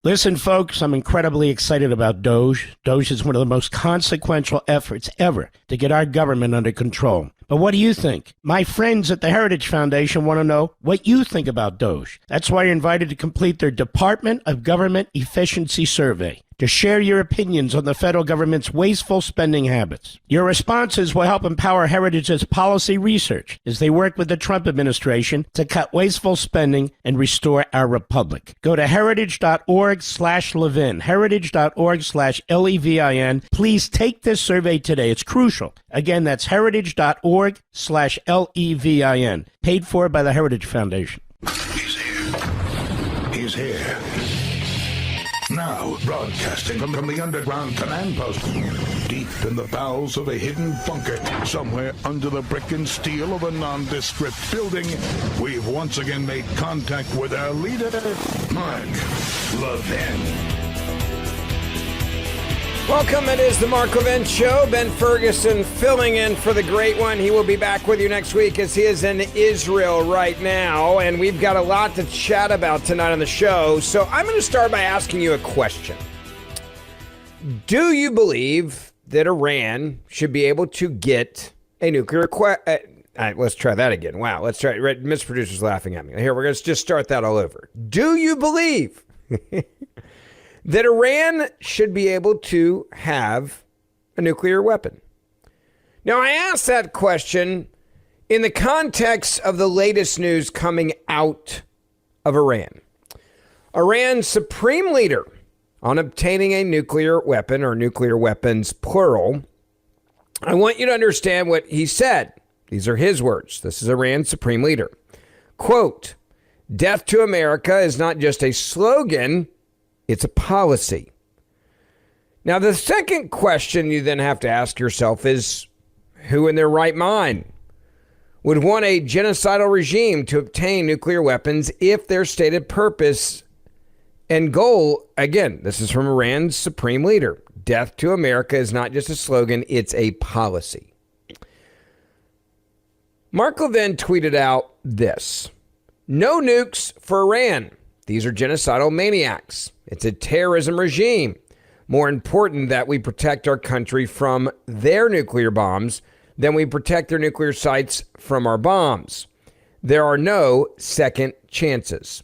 Listen, folks, I'm incredibly excited about Doge. Doge is one of the most consequential efforts ever to get our government under control. But what do you think? My friends at the Heritage Foundation want to know what you think about Doge. That's why you're invited to complete their Department of Government Efficiency Survey to share your opinions on the federal government's wasteful spending habits. Your responses will help empower Heritage's policy research as they work with the Trump administration to cut wasteful spending and restore our republic. Go to heritage.org/Levin, heritage.org/Levin. Please take this survey today. It's crucial. Again, that's heritage.org/Levin. Paid for by the Heritage Foundation. He's here. He's here. Now, broadcasting from the underground command post, deep in the bowels of a hidden bunker, somewhere under the brick and steel of a nondescript building, we've once again made contact with our leader, Mark Levin. Welcome, it is the Mark Levin Show. Ben Ferguson filling in for the great one. He will be back with you next week as he is in Israel right now. And we've got a lot to chat about tonight on the show. So I'm going to start by asking you a question. Do you believe that Iran should be able to get a nuclear... all right, let's try that again. Wow, let's try it. Mr. Producer's laughing at me. Here, we're going to just start that all over. Do you believe... that Iran should be able to have a nuclear weapon? Now, I ask that question in the context of the latest news coming out of Iran. Iran's supreme leader on obtaining a nuclear weapon, or nuclear weapons, plural. I want you to understand what he said. These are his words. This is Iran's supreme leader. Quote, "Death to America is not just a slogan, it's a policy." Now, the second question you then have to ask yourself is, who in their right mind would want a genocidal regime to obtain nuclear weapons if their stated purpose and goal, again, this is from Iran's supreme leader, death to America is not just a slogan, it's a policy. Mark Levin tweeted out this: "No nukes for Iran. These are genocidal maniacs. It's a terrorism regime. More important that we protect our country from their nuclear bombs than we protect their nuclear sites from our bombs. There are no second chances."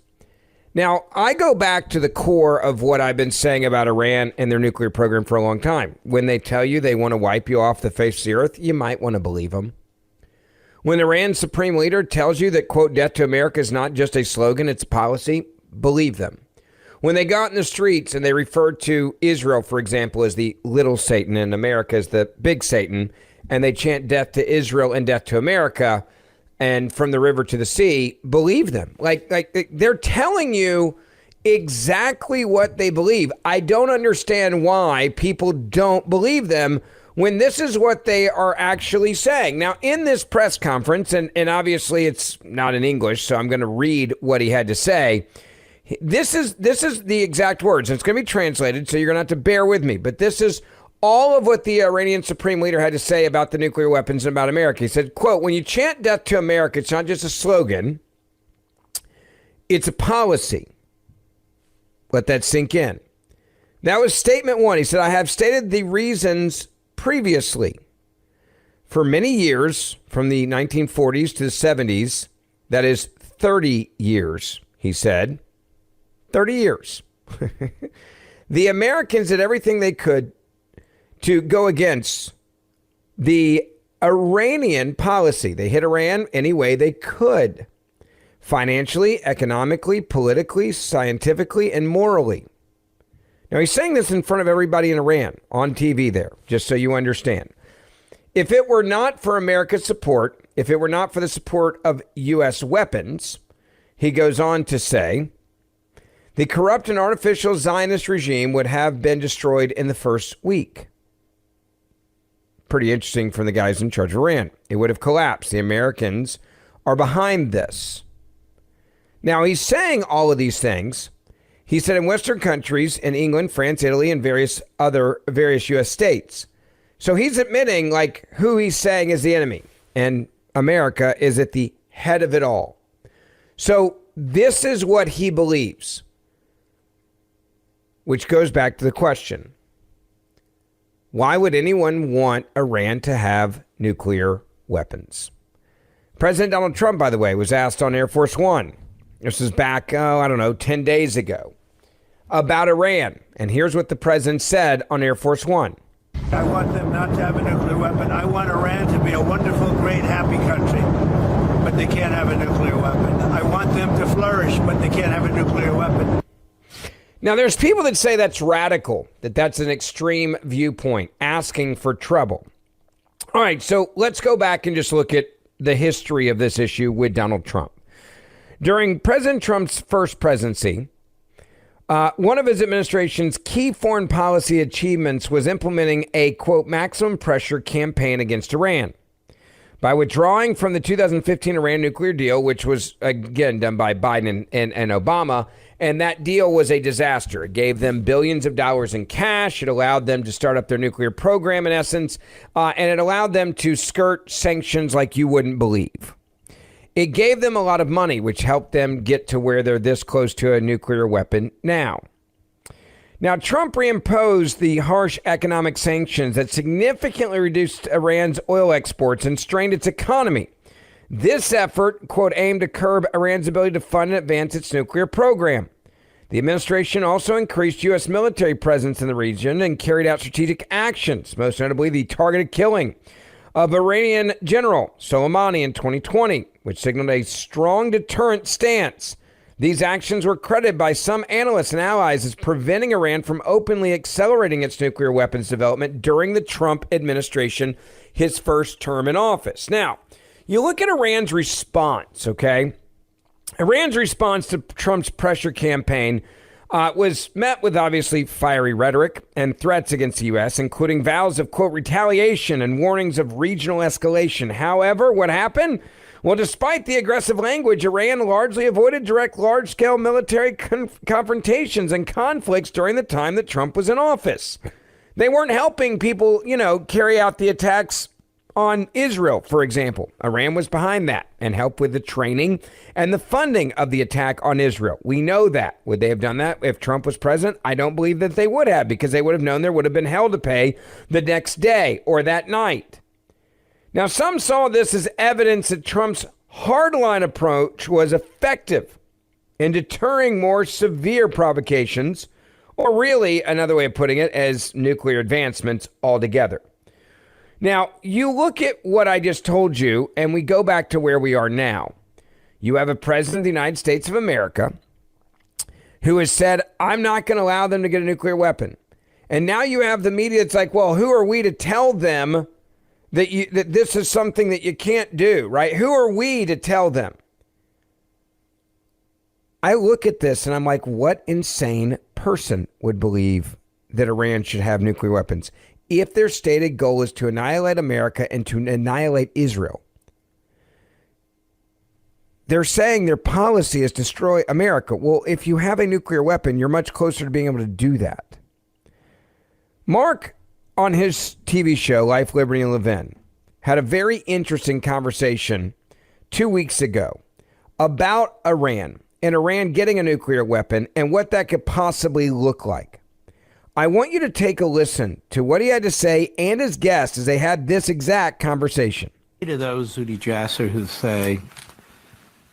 Now, I go back to the core of what I've been saying about Iran and their nuclear program for a long time. When they tell you they want to wipe you off the face of the earth, you might want to believe them. When Iran's supreme leader tells you that, quote, death to America is not just a slogan, it's a policy, believe them. When they got in the streets and they referred to Israel, for example, as the little Satan and America as the big Satan, and they chant death to Israel and death to America, and from the river to the sea, believe them. Like they're telling you exactly what they believe. I don't understand why people don't believe them when this is what they are actually saying. Now, in this press conference, and obviously it's not in English, so I'm going to read what he had to say. This is the exact words, and it's going to be translated, so you're going to have to bear with me. But this is all of what the Iranian supreme leader had to say about the nuclear weapons and about America. He said, quote, "When you chant death to America, it's not just a slogan, it's a policy." Let that sink in. That was statement one. He said, "I have stated the reasons previously. For many years, from the 1940s to the 70s, that is 30 years, he said. 30 years. The Americans did everything they could to go against the Iranian policy. They hit Iran any way they could. Financially, economically, politically, scientifically, and morally." Now, he's saying this in front of everybody in Iran on TV there, just so you understand. If it were not for America's support, if it were not for the support of U.S. weapons, he goes on to say, the corrupt and artificial Zionist regime would have been destroyed in the first week. Pretty interesting from the guys in charge of Iran. It would have collapsed. The Americans are behind this. Now, he's saying all of these things. He said in Western countries, in England, France, Italy, and various U.S. states. So he's admitting, like, who he's saying is the enemy. And America is at the head of it all. So this is what he believes. which goes back to the question. Why would anyone want Iran to have nuclear weapons? President Donald Trump, by the way, was asked on Air Force One. This was back, 10 days ago, about Iran. And here's what the president said on Air Force One. I want them not to have a nuclear weapon. I want Iran to be a wonderful, great, happy country. But they can't have a nuclear weapon. I want them to flourish, but they can't have a nuclear weapon. Now, there's people that say that's radical, that that's an extreme viewpoint, asking for trouble. All right, so let's go back and just look at the history of this issue with Donald Trump. During President Trump's first presidency, one of his administration's key foreign policy achievements was implementing a, quote, maximum pressure campaign against Iran. By withdrawing from the 2015 Iran nuclear deal, which was, again, done by Biden and Obama, and that deal was a disaster. It gave them billions of dollars in cash. It allowed them to start up their nuclear program, in essence, and it allowed them to skirt sanctions like you wouldn't believe. It gave them a lot of money, which helped them get to where they're this close to a nuclear weapon now. Now, Trump reimposed the harsh economic sanctions that significantly reduced Iran's oil exports and strained its economy. This effort, quote, aimed to curb Iran's ability to fund and advance its nuclear program. The administration also increased U.S. military presence in the region and carried out strategic actions, most notably the targeted killing of Iranian General Soleimani in 2020, which signaled a strong deterrent stance. These actions were credited by some analysts and allies as preventing Iran from openly accelerating its nuclear weapons development during the Trump administration, his first term in office. Now, you look at Iran's response, okay? Iran's response to Trump's pressure campaign was met with obviously fiery rhetoric and threats against the U.S., including vows of, quote, retaliation and warnings of regional escalation. However, what happened? Well, despite the aggressive language, Iran largely avoided direct large-scale military confrontations and conflicts during the time that Trump was in office. They weren't helping people, carry out the attacks on Israel, for example. Iran was behind that and helped with the training and the funding of the attack on Israel. We know that. Would they have done that if Trump was president? I don't believe that they would have, because they would have known there would have been hell to pay the next day or that night. Now, some saw this as evidence that Trump's hardline approach was effective in deterring more severe provocations, or really, another way of putting it, as nuclear advancements altogether. Now, you look at what I just told you, and we go back to where we are now. You have a president of the United States of America who has said, I'm not going to allow them to get a nuclear weapon. And now you have the media that's like, well, who are we to tell them that this is something that you can't do, right? Who are we to tell them? I look at this and I'm like, what insane person would believe that Iran should have nuclear weapons if their stated goal is to annihilate America and to annihilate Israel? They're saying their policy is destroy America. Well, if you have a nuclear weapon, you're much closer to being able to do that. Mark, on his TV show, Life, Liberty, and Levin, had a very interesting conversation 2 weeks ago about Iran and Iran getting a nuclear weapon and what that could possibly look like. I want you to take a listen to what he had to say and his guest as they had this exact conversation. To those, Udi Jasser, who say,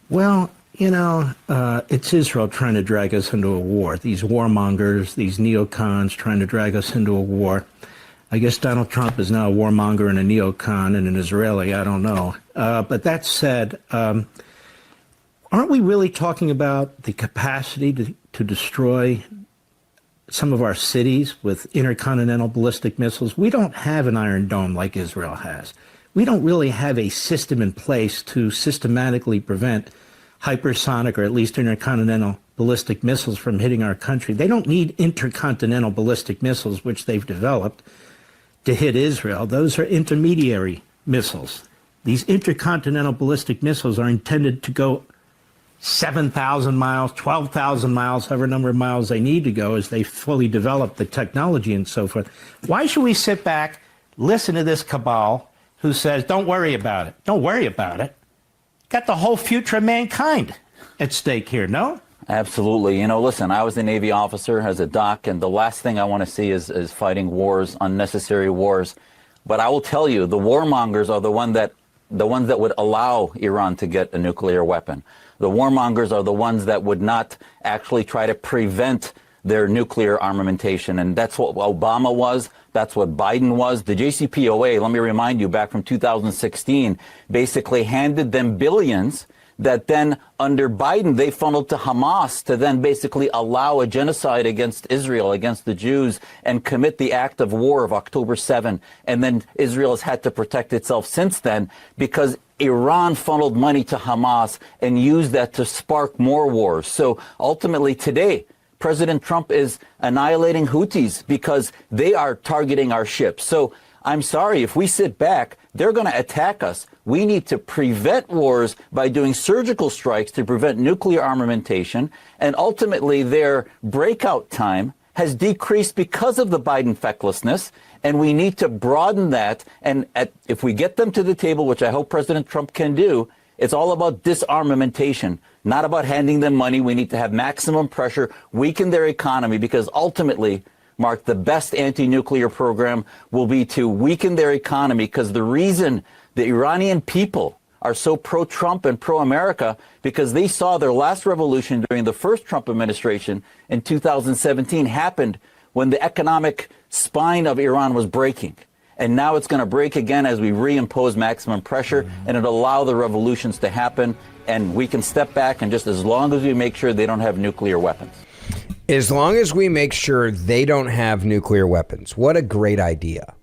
well, it's Israel trying to drag us into a war. These warmongers, these neocons trying to drag us into a war. I guess Donald Trump is now a warmonger and a neocon and an Israeli. I don't know. But that said, aren't we really talking about the capacity to destroy some of our cities with intercontinental ballistic missiles? We don't have an Iron Dome like Israel has. We don't really have a system in place to systematically prevent hypersonic or at least intercontinental ballistic missiles from hitting our country. They don't need intercontinental ballistic missiles, which they've developed, to hit Israel. Those are intermediary missiles. These intercontinental ballistic missiles are intended to go 7,000 miles, 12,000 miles, however number of miles they need to go as they fully develop the technology and so forth. Why should we sit back, listen to this cabal who says, don't worry about it. Don't worry about it. Got the whole future of mankind at stake here, no? Absolutely. You know, listen, I was a Navy officer as a doc, and the last thing I want to see is fighting wars, unnecessary wars. But I will tell you, the warmongers are the ones that would allow Iran to get a nuclear weapon. The warmongers are the ones that would not actually try to prevent their nuclear armamentation. And that's what Obama was. That's what Biden was. The JCPOA, let me remind you, back from 2016, basically handed them billions that then under Biden, they funneled to Hamas to then basically allow a genocide against Israel, against the Jews, and commit the act of war of October 7. And then Israel has had to protect itself since then because Iran funneled money to Hamas and used that to spark more wars. So ultimately today, President Trump is annihilating Houthis because they are targeting our ships. So I'm sorry, if we sit back, they're going to attack us. We need to prevent wars by doing surgical strikes to prevent nuclear armamentation. And ultimately, their breakout time has decreased because of the Biden fecklessness. And we need to broaden that. And if we get them to the table, which I hope President Trump can do, it's all about disarmamentation, not about handing them money. We need to have maximum pressure, weaken their economy, because ultimately, Mark, the best anti-nuclear program will be to weaken their economy, because the reason the Iranian people are so pro-Trump and pro-America, because they saw their last revolution during the first Trump administration in 2017 happened when the economic spine of Iran was breaking. And now it's going to break again as we reimpose maximum pressure, and it'll allow the revolutions to happen. And we can step back, and just as long as we make sure they don't have nuclear weapons. As long as we make sure they don't have nuclear weapons. What a great idea.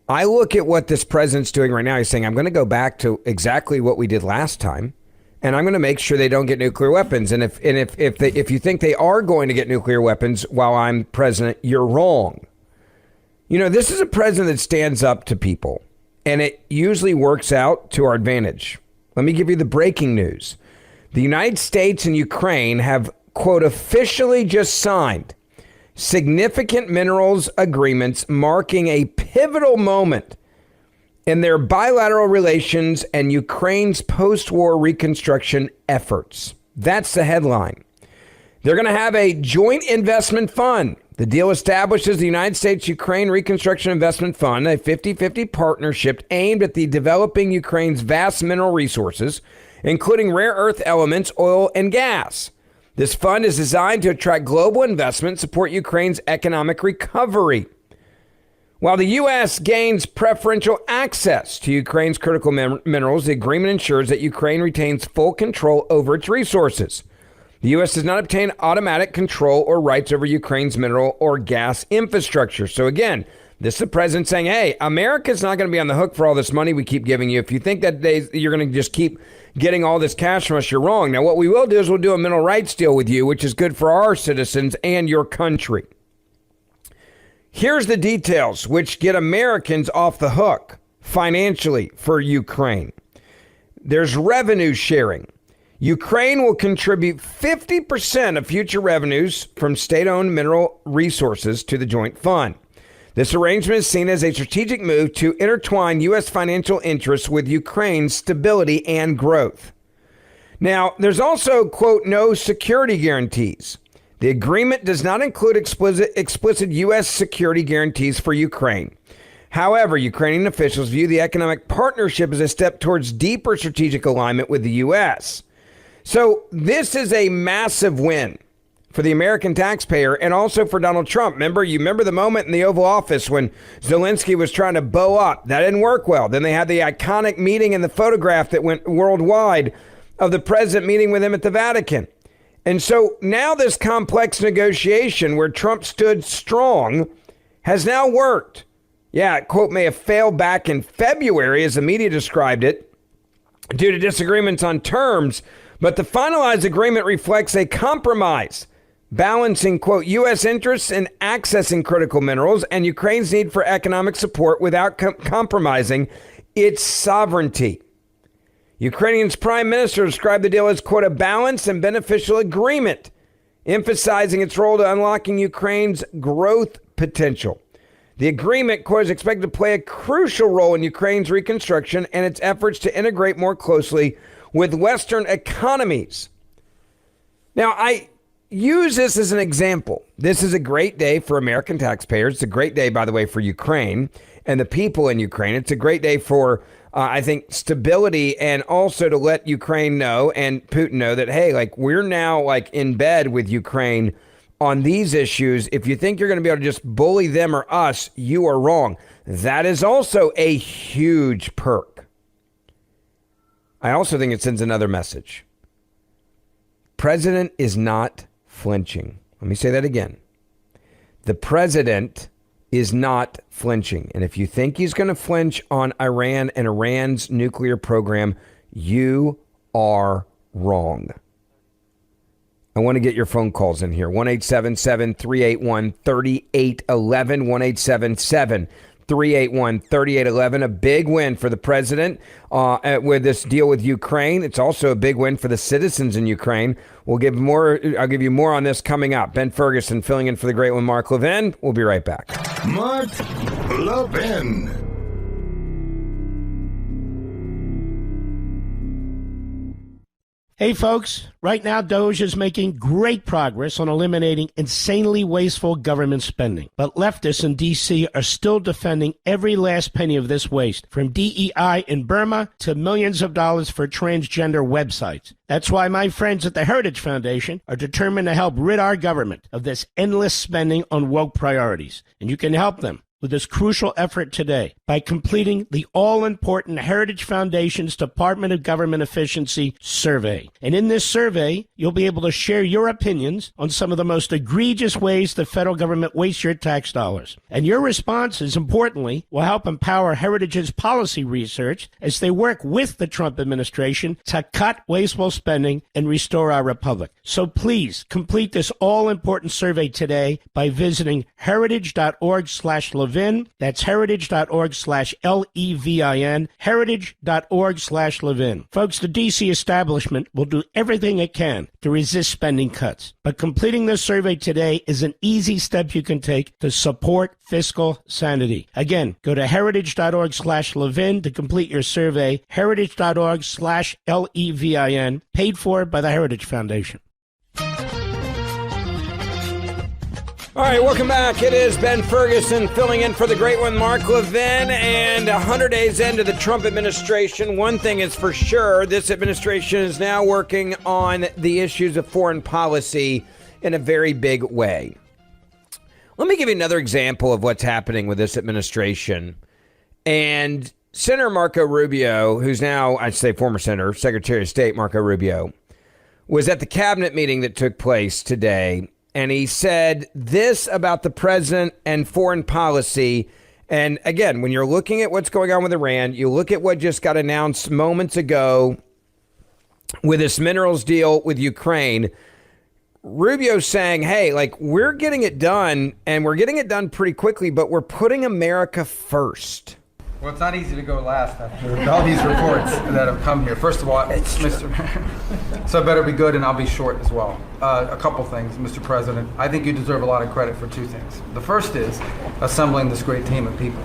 I look at what this president's doing right now. He's saying, I'm going to go back to exactly what we did last time, and I'm going to make sure they don't get nuclear weapons. And if you think they are going to get nuclear weapons while I'm president, you're wrong. You know, this is a president that stands up to people, and it usually works out to our advantage. Let me give you the breaking news. The United States and Ukraine have, quote, officially just signed significant minerals agreements marking a pivotal moment in their bilateral relations and Ukraine's post-war reconstruction efforts. That's the headline. They're going to have a joint investment fund. The deal establishes the United States-Ukraine Reconstruction Investment Fund, a 50-50 partnership aimed at the developing Ukraine's vast mineral resources, including rare earth elements, oil, and gas. This fund is designed to attract global investment and support Ukraine's economic recovery. While the U.S. gains preferential access to Ukraine's critical minerals, the agreement ensures that Ukraine retains full control over its resources. The U.S. does not obtain automatic control or rights over Ukraine's mineral or gas infrastructure. So again, this is the president saying, hey, America's not going to be on the hook for all this money we keep giving you. If you think that you're going to just keep getting all this cash from us, you're wrong. Now, what we will do is we'll do a mineral rights deal with you, which is good for our citizens and your country. Here's the details which get Americans off the hook financially for Ukraine. There's revenue sharing. Ukraine will contribute 50% of future revenues from state-owned mineral resources to the joint fund. This arrangement is seen as a strategic move to intertwine U.S. financial interests with Ukraine's stability and growth. Now, there's also, quote, no security guarantees. The agreement does not include explicit U.S. security guarantees for Ukraine. However, Ukrainian officials view the economic partnership as a step towards deeper strategic alignment with the U.S. So this is a massive win for the American taxpayer and also for Donald Trump. You remember the moment in the Oval Office when Zelensky was trying to bow up. That didn't work well. Then they had the iconic meeting and the photograph that went worldwide of the president meeting with him at the Vatican. And so now this complex negotiation where Trump stood strong has now worked. Yeah, it, quote, may have failed back in February, as the media described it, due to disagreements on terms, but the finalized agreement reflects a compromise, balancing, quote, U.S. interests in accessing critical minerals and Ukraine's need for economic support without compromising its sovereignty. Ukrainian's prime minister described the deal as, quote, a balanced and beneficial agreement, emphasizing its role to unlocking Ukraine's growth potential. The agreement, quote, is expected to play a crucial role in Ukraine's reconstruction and its efforts to integrate more closely with Western economies. Now, I use this as an example. This is a great day for American taxpayers. It's a great day, by the way, for Ukraine and the people in Ukraine. It's a great day for, I think, stability, and also to let Ukraine know and Putin know that, hey, like, we're now like in bed with Ukraine on these issues. If you think you're going to be able to just bully them or us, you are wrong. That is also a huge perk. I also think it sends another message. President is not flinching. Let me say that again. The president is not flinching. And if you think he's going to flinch on Iran and Iran's nuclear program, you are wrong. I want to get your phone calls in here. 1-877-381-3811. 1-877-381-3811. A big win for the president with this deal with Ukraine. It's also a big win for the citizens in Ukraine. I'll give you more on this coming up. Ben Ferguson filling in for the great one, Mark Levin. We'll be right back. Mark Levin. Hey folks, right now Doge is making great progress on eliminating insanely wasteful government spending. But leftists in D.C. are still defending every last penny of this waste, from DEI in Burma to millions of dollars for transgender websites. That's why my friends at the Heritage Foundation are determined to help rid our government of this endless spending on woke priorities. And you can help them with this crucial effort today by completing the all-important Heritage Foundation's Department of Government Efficiency survey. And in this survey, you'll be able to share your opinions on some of the most egregious ways the federal government wastes your tax dollars. And your responses, importantly, will help empower Heritage's policy research as they work with the Trump administration to cut wasteful spending and restore our republic. So please complete this all-important survey today by visiting heritage.org/Levin. That's heritage.org/Levin, heritage.org/Levin. Folks, the D.C. establishment will do everything it can to resist spending cuts. But completing this survey today is an easy step you can take to support fiscal sanity. Again, go to heritage.org/Levin to complete your survey, heritage.org/Levin, paid for by the Heritage Foundation. All right, welcome back. It is Ben Ferguson filling in for the great one, Mark Levin. And 100 days into the Trump administration, one thing is for sure, this administration is now working on the issues of foreign policy in a very big way. Let me give you another example of what's happening with this administration. And Senator Marco Rubio, who's now, I'd say former Senator, Secretary of State Marco Rubio, was at the cabinet meeting that took place today. And he said this about the president and foreign policy. And again, when you're looking at what's going on with Iran, you look at what just got announced moments ago with this minerals deal with Ukraine. Rubio's saying, hey, like, we're getting it done, and we're getting it done pretty quickly, but we're putting America first. Well, it's not easy to go last after all these reports that have come here. First of all, it's Mr. So I better be good, and I'll be short as well. A couple things, Mr. President. I think you deserve a lot of credit for two things. The first is assembling this great team of people.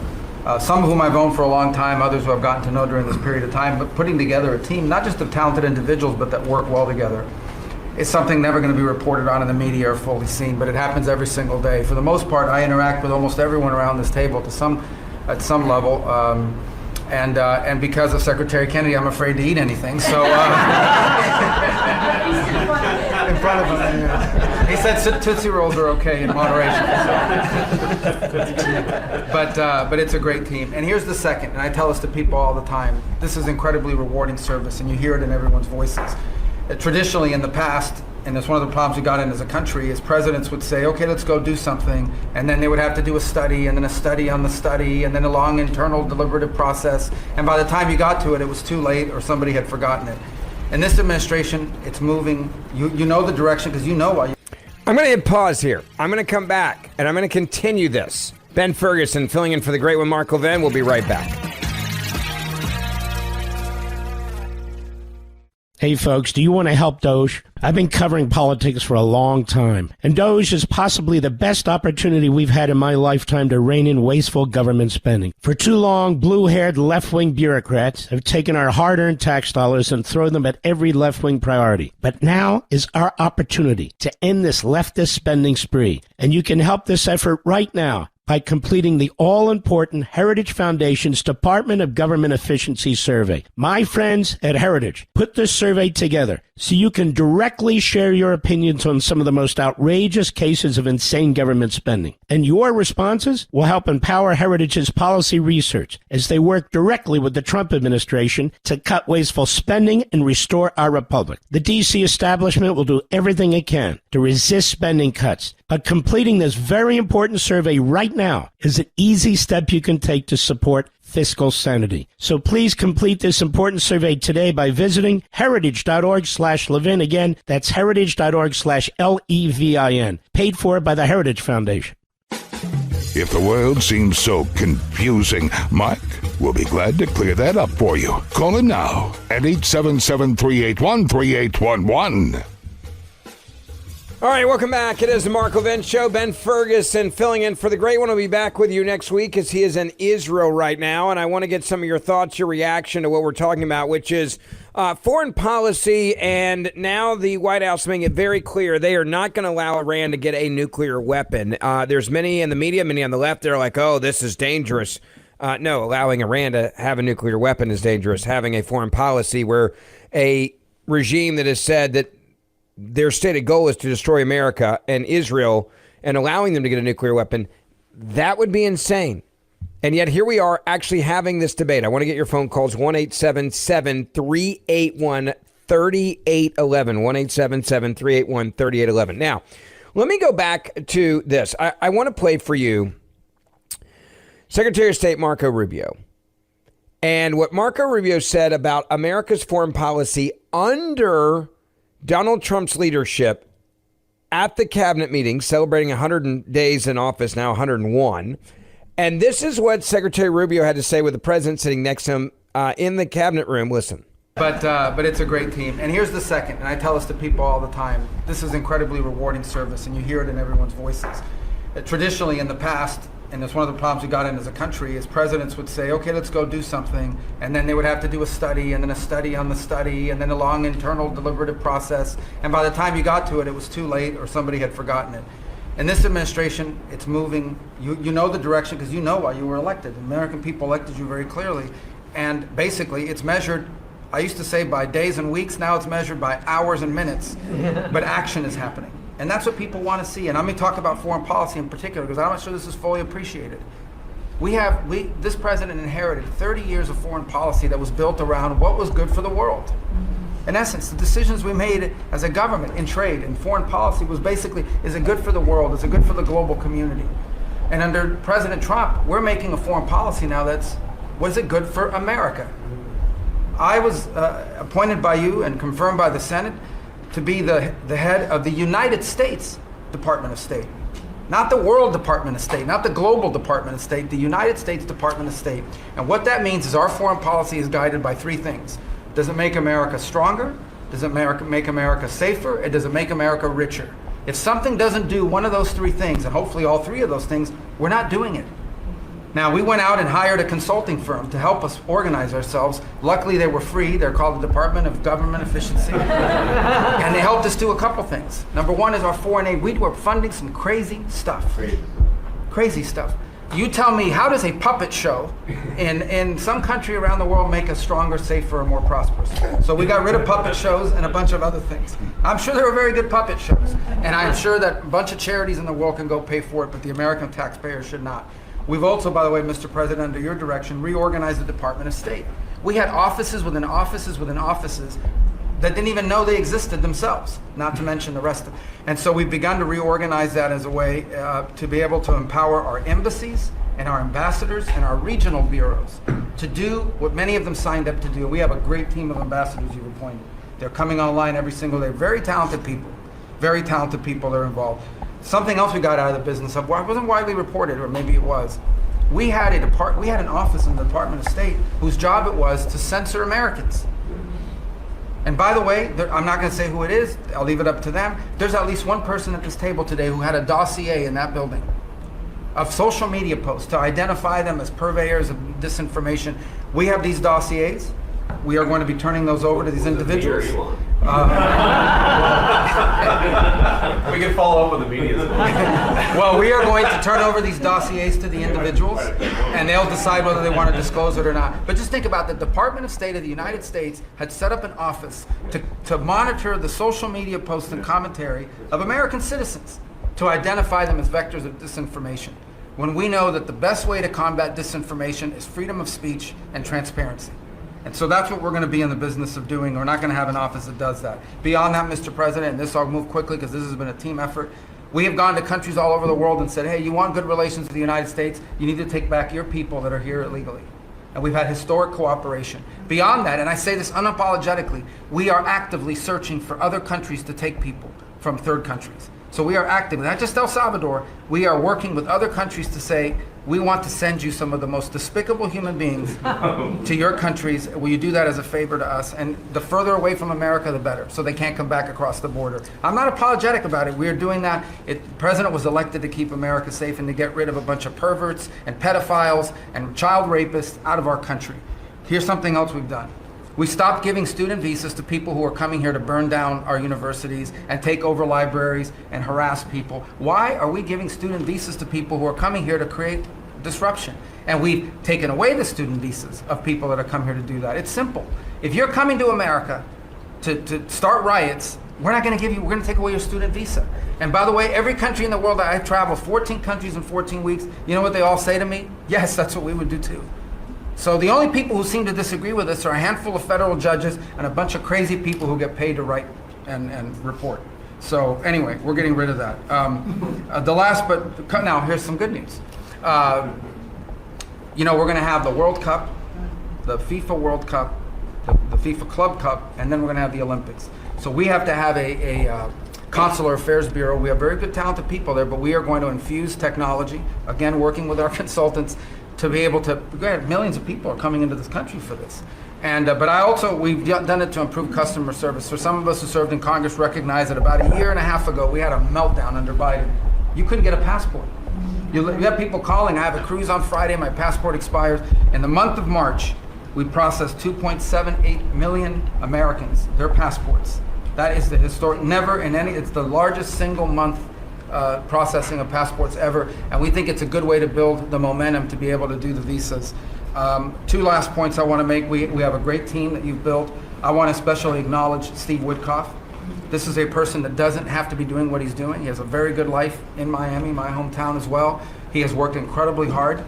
Some of whom I've known for a long time, others who I've gotten to know during this period of time, but putting together a team, not just of talented individuals, but that work well together. It's something never going to be reported on in the media or fully seen, but it happens every single day. For the most part, I interact with almost everyone around this table at some level, and because of Secretary Kennedy, I'm afraid to eat anything. So in front of him, he said Tootsie Rolls are okay in moderation. But it's a great team. And here's the second, and I tell this to people all the time. This is incredibly rewarding service, and you hear it in everyone's voices. Traditionally, in the past, and it's one of the problems we got in as a country, is presidents would say, okay, let's go do something, and then they would have to do a study, and then a study on the study, and then a long internal deliberative process, and by the time you got to it, it was too late, or somebody had forgotten it. In this administration, it's moving. You know the direction, because you know why. I'm going to hit pause here. I'm going to come back, and I'm going to continue this. Ben Ferguson filling in for the great one, Mark Levin. We'll be right back. Hey folks, do you want to help Doge? I've been covering politics for a long time, and Doge is possibly the best opportunity we've had in my lifetime to rein in wasteful government spending. For too long, blue-haired left-wing bureaucrats have taken our hard-earned tax dollars and thrown them at every left-wing priority. But now is our opportunity to end this leftist spending spree, and you can help this effort right now by completing the all-important Heritage Foundation's Department of Government Efficiency survey. My friends at Heritage put this survey together so you can directly share your opinions on some of the most outrageous cases of insane government spending. And your responses will help empower Heritage's policy research as they work directly with the Trump administration to cut wasteful spending and restore our republic. The D.C. establishment will do everything it can to resist spending cuts, but completing this very important survey right now is an easy step you can take to support fiscal sanity. So please complete this important survey today by visiting heritage.org/Levin. Again, that's heritage.org/LEVIN. Paid for by the Heritage Foundation. If the world seems so confusing, Mike will be glad to clear that up for you. Call him now at 877-381-3811. All right, welcome back. It is the Mark Levin Show. Ben Ferguson filling in for the great one. Will be back with you next week as he is in Israel right now. And I want to get some of your thoughts, your reaction to what we're talking about, which is foreign policy. And now the White House making it very clear they are not going to allow Iran to get a nuclear weapon. There's many in the media, many on the left. They're like, oh, this is dangerous. No, allowing Iran to have a nuclear weapon is dangerous. Having a foreign policy where a regime that has said that their stated goal is to destroy America and Israel and allowing them to get a nuclear weapon, that would be insane. And yet here we are actually having this debate. I want to get your phone calls, 1-877-381-3811, 1-877-381-3811. Now, let me go back to this. I want to play for you Secretary of State Marco Rubio and what Marco Rubio said about America's foreign policy under Donald Trump's leadership at the cabinet meeting, celebrating 100 days in office, now 101. And this is what Secretary Rubio had to say with the president sitting next to him in the cabinet room. Listen. But it's a great team. And here's the second, and I tell this to people all the time. This is incredibly rewarding service, and you hear it in everyone's voices. Traditionally, in the past, and it's one of the problems we got in as a country, is presidents would say, okay, let's go do something, and then they would have to do a study, and then a study on the study, and then a long internal deliberative process, and by the time you got to it, it was too late, or somebody had forgotten it. In this administration, it's moving. You know the direction, because you know why you were elected. The American people elected you very clearly, and basically, it's measured, I used to say by days and weeks, now it's measured by hours and minutes, but action is happening. And that's what people want to see. And I'm going to talk about foreign policy in particular, because I'm not sure this is fully appreciated. This president inherited 30 years of foreign policy that was built around what was good for the world. In essence, the decisions we made as a government in trade and foreign policy was basically, is it good for the world? Is it good for the global community? And under President Trump, we're making a foreign policy now was it good for America? I was appointed by you and confirmed by the Senate to be the head of the United States Department of State. Not the World Department of State, not the Global Department of State, the United States Department of State. And what that means is our foreign policy is guided by three things. Does it make America stronger? Does it make America safer? And does it make America richer? If something doesn't do one of those three things, and hopefully all three of those things, we're not doing it. Now, we went out and hired a consulting firm to help us organize ourselves. Luckily, they were free. They're called the Department of Government Efficiency. And they helped us do a couple things. Number one is our foreign aid. We were funding some crazy stuff. Crazy stuff. You tell me, how does a puppet show in some country around the world make us stronger, safer, and more prosperous? So we got rid of puppet shows and a bunch of other things. I'm sure there were very good puppet shows. And I'm sure that a bunch of charities in the world can go pay for it, but the American taxpayer should not. We've also, by the way, Mr. President, under your direction, reorganized the Department of State. We had offices within offices within offices that didn't even know they existed themselves, not to mention the rest of them. And so we've begun to reorganize that as a way to be able to empower our embassies and our ambassadors and our regional bureaus to do what many of them signed up to do. We have a great team of ambassadors you've appointed. They're coming online every single day. Very talented people that are involved. Something else we got out of the business of, well, it wasn't widely reported, or maybe it was. We had an office in the Department of State whose job it was to censor Americans. And by the way, I'm not going to say who it is. I'll leave it up to them. There's at least one person at this table today who had a dossier in that building of social media posts to identify them as purveyors of disinformation. We have these dossiers. We are going to be turning those over to these individuals. We can follow up with the media. Well, we are going to turn over these dossiers to the individuals, and they'll decide whether they want to disclose it or not. But just think about the Department of State of the United States had set up an office to monitor the social media posts and commentary of American citizens to identify them as vectors of disinformation, when we know that the best way to combat disinformation is freedom of speech and transparency. And so that's what we're going to be in the business of doing. We're not going to have an office that does that. Beyond that, Mr. President, and this I'll move quickly because this has been a team effort, we have gone to countries all over the world and said, hey, you want good relations with the United States, you need to take back your people that are here illegally. And we've had historic cooperation. Beyond that, and I say this unapologetically, we are actively searching for other countries to take people from third countries. So we are actively, not just El Salvador, we are working with other countries to say, we want to send you some of the most despicable human beings to your countries. Will you do that as a favor to us? And the further away from America, the better, so they can't come back across the border. I'm not apologetic about it. We are doing that. The president was elected to keep America safe and to get rid of a bunch of perverts and pedophiles and child rapists out of our country. Here's something else we've done. We stopped giving student visas to people who are coming here to burn down our universities and take over libraries and harass people. Why are we giving student visas to people who are coming here to create disruption? And we've taken away the student visas of people that have come here to do that. It's simple. If you're coming to America to start riots, we're not going to give you, we're going to take away your student visa. And by the way, every country in the world that I traveled, 14 countries in 14 weeks, you know what they all say to me? Yes, that's what we would do too. So the only people who seem to disagree with us are a handful of federal judges and a bunch of crazy people who get paid to write and report. So anyway, we're getting rid of that. The last, but now here's some good news. We're going to have the World Cup, the FIFA World Cup, the FIFA Club Cup, and then we're going to have the Olympics. So we have to have a Consular Affairs Bureau. We have very good, talented people there, but we are going to infuse technology, again, working with our consultants, to be able to, millions of people are coming into this country for this. And but we've done it to improve customer service. For some of us who served in Congress recognize that about a year and a half ago, we had a meltdown under Biden. You couldn't get a passport. You have people calling, I have a cruise on Friday, my passport expires. In the month of March, we processed 2.78 million Americans, their passports. That is the historic, it's the largest single month processing of passports ever, and we think it's a good way to build the momentum to be able to do the visas. Two last points I want to make. We have a great team that you've built. I want to especially acknowledge Steve Woodcock. This is a person that doesn't have to be doing what he's doing. He has a very good life in Miami, my hometown as well. He has worked incredibly hard,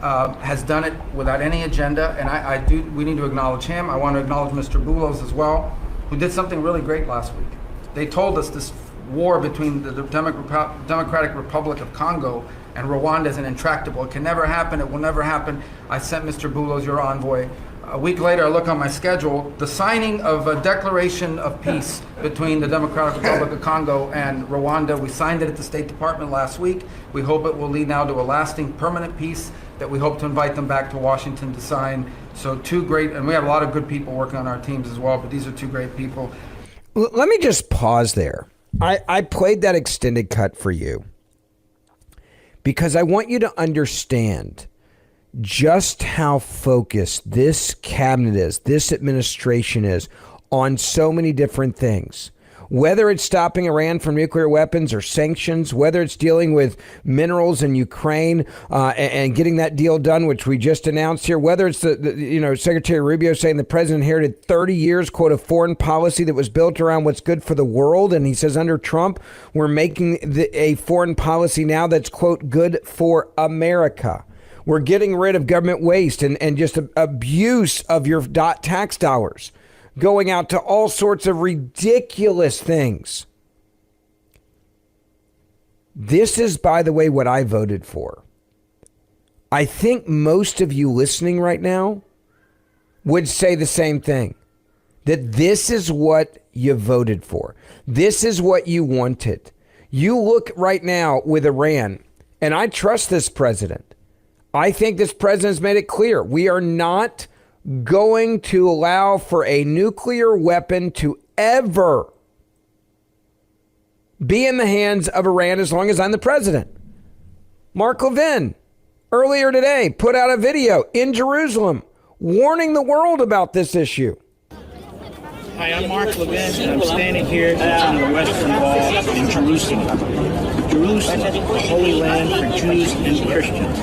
has done it without any agenda, and we need to acknowledge him. I want to acknowledge Mr. Boulos as well, who did something really great last week. They told us this war between the Democratic Republic of Congo and Rwanda is intractable. It can never happen. It will never happen. I sent Mr. Boulos, your envoy. A week later, I look on my schedule, the signing of a declaration of peace between the Democratic Republic of Congo and Rwanda. We signed it at the State Department last week. We hope it will lead now to a lasting, permanent peace that we hope to invite them back to Washington to sign. So two great, and we have a lot of good people working on our teams as well, but these are two great people. Let me just pause there. I played that extended cut for you because I want you to understand just how focused this cabinet is, this administration is on so many different things. Whether it's stopping Iran from nuclear weapons or sanctions, whether it's dealing with minerals in Ukraine and getting that deal done, which we just announced here, whether it's Secretary Rubio saying the president inherited 30 years, quote, of foreign policy that was built around what's good for the world. And he says under Trump, we're making a foreign policy now that's, quote, good for America. We're getting rid of government waste and just abuse of your tax dollars, going out to all sorts of ridiculous things. This is, by the way, what I voted for. I think most of you listening right now would say the same thing, that this is what you voted for. This is what you wanted. You look right now with Iran, and I trust this president. I think this president's made it clear. We are not going to allow for a nuclear weapon to ever be in the hands of Iran as long as I'm the president. Mark Levin, earlier today, put out a video in Jerusalem warning the world about this issue. Hi, I'm Mark Levin, and I'm standing here on the Western Wall in Jerusalem. Jerusalem, the Holy Land for Jews and Christians.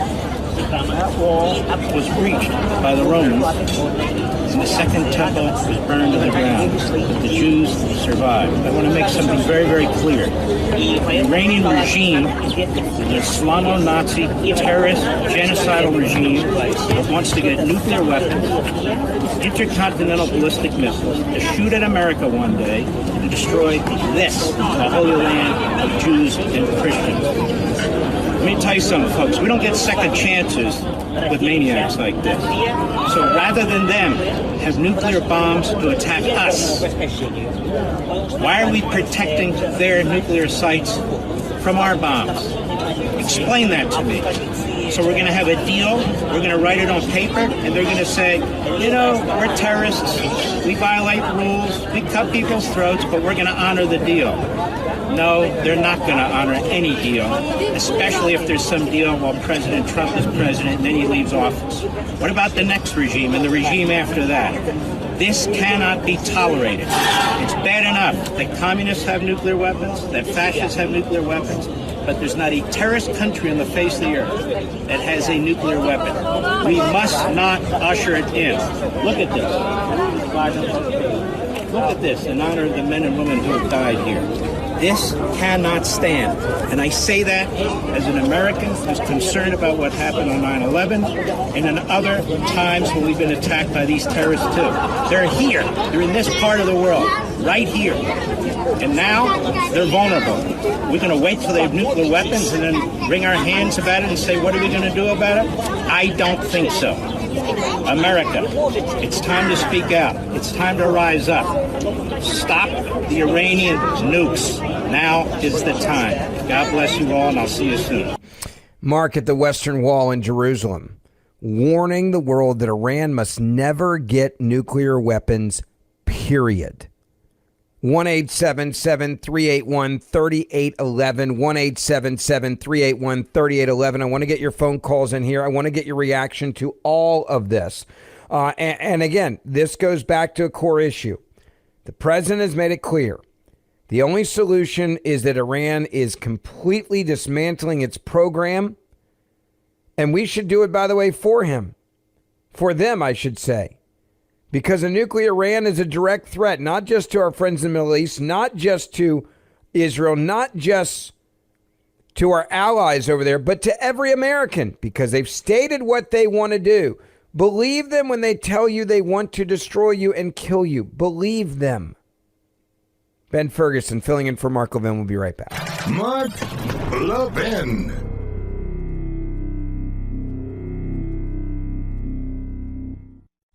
That wall was breached by the Romans, and the Second Temple was burned to the ground. But the Jews survived. I want to make something very, very clear. The Iranian regime, the Islamo-Nazi, terrorist, genocidal regime that wants to get nuclear weapons, intercontinental ballistic missiles, to shoot at America one day and destroy this, the Holy Land of Jews and Christians. Let me tell you something, folks. We don't get second chances with maniacs like this. So rather than them have nuclear bombs to attack us, why are we protecting their nuclear sites from our bombs? Explain that to me. So we're going to have a deal, we're going to write it on paper, and they're going to say, you know, we're terrorists, we violate rules, we cut people's throats, but we're going to honor the deal. No, they're not going to honor any deal, especially if there's some deal while President Trump is president and then he leaves office. What about the next regime and the regime after that? This cannot be tolerated. It's bad enough that communists have nuclear weapons, that fascists have nuclear weapons, but there's not a terrorist country on the face of the earth that has a nuclear weapon. We must not usher it in. Look at this. Look at this in honor of the men and women who have died here. This cannot stand. And I say that as an American who's concerned about what happened on 9/11 and in other times when we've been attacked by these terrorists too. They're here. They're in this part of the world, right here. And now they're vulnerable. We're going to wait till they have nuclear weapons and then wring our hands about it and say, what are we going to do about it? I don't think so. America, it's time to speak out. It's time to rise up. Stop the Iranian nukes. Now is the time. God bless you all, and I'll see you soon. Mark at the Western Wall in Jerusalem, warning the world that Iran must never get nuclear weapons, period. 1-877-381-3811, 1-877-381-3811. I want to get your phone calls in here. I want to get your reaction to all of this. And again, this goes back to a core issue. The president has made it clear. The only solution is that Iran is completely dismantling its program. And we should do it, by the way, for him. For them, I should say. Because a nuclear Iran is a direct threat, not just to our friends in the Middle East, not just to Israel, not just to our allies over there, but to every American, because they've stated what they want to do. Believe them when they tell you they want to destroy you and kill you. Believe them. Ben Ferguson filling in for Mark Levin. We'll be right back. Mark Levin.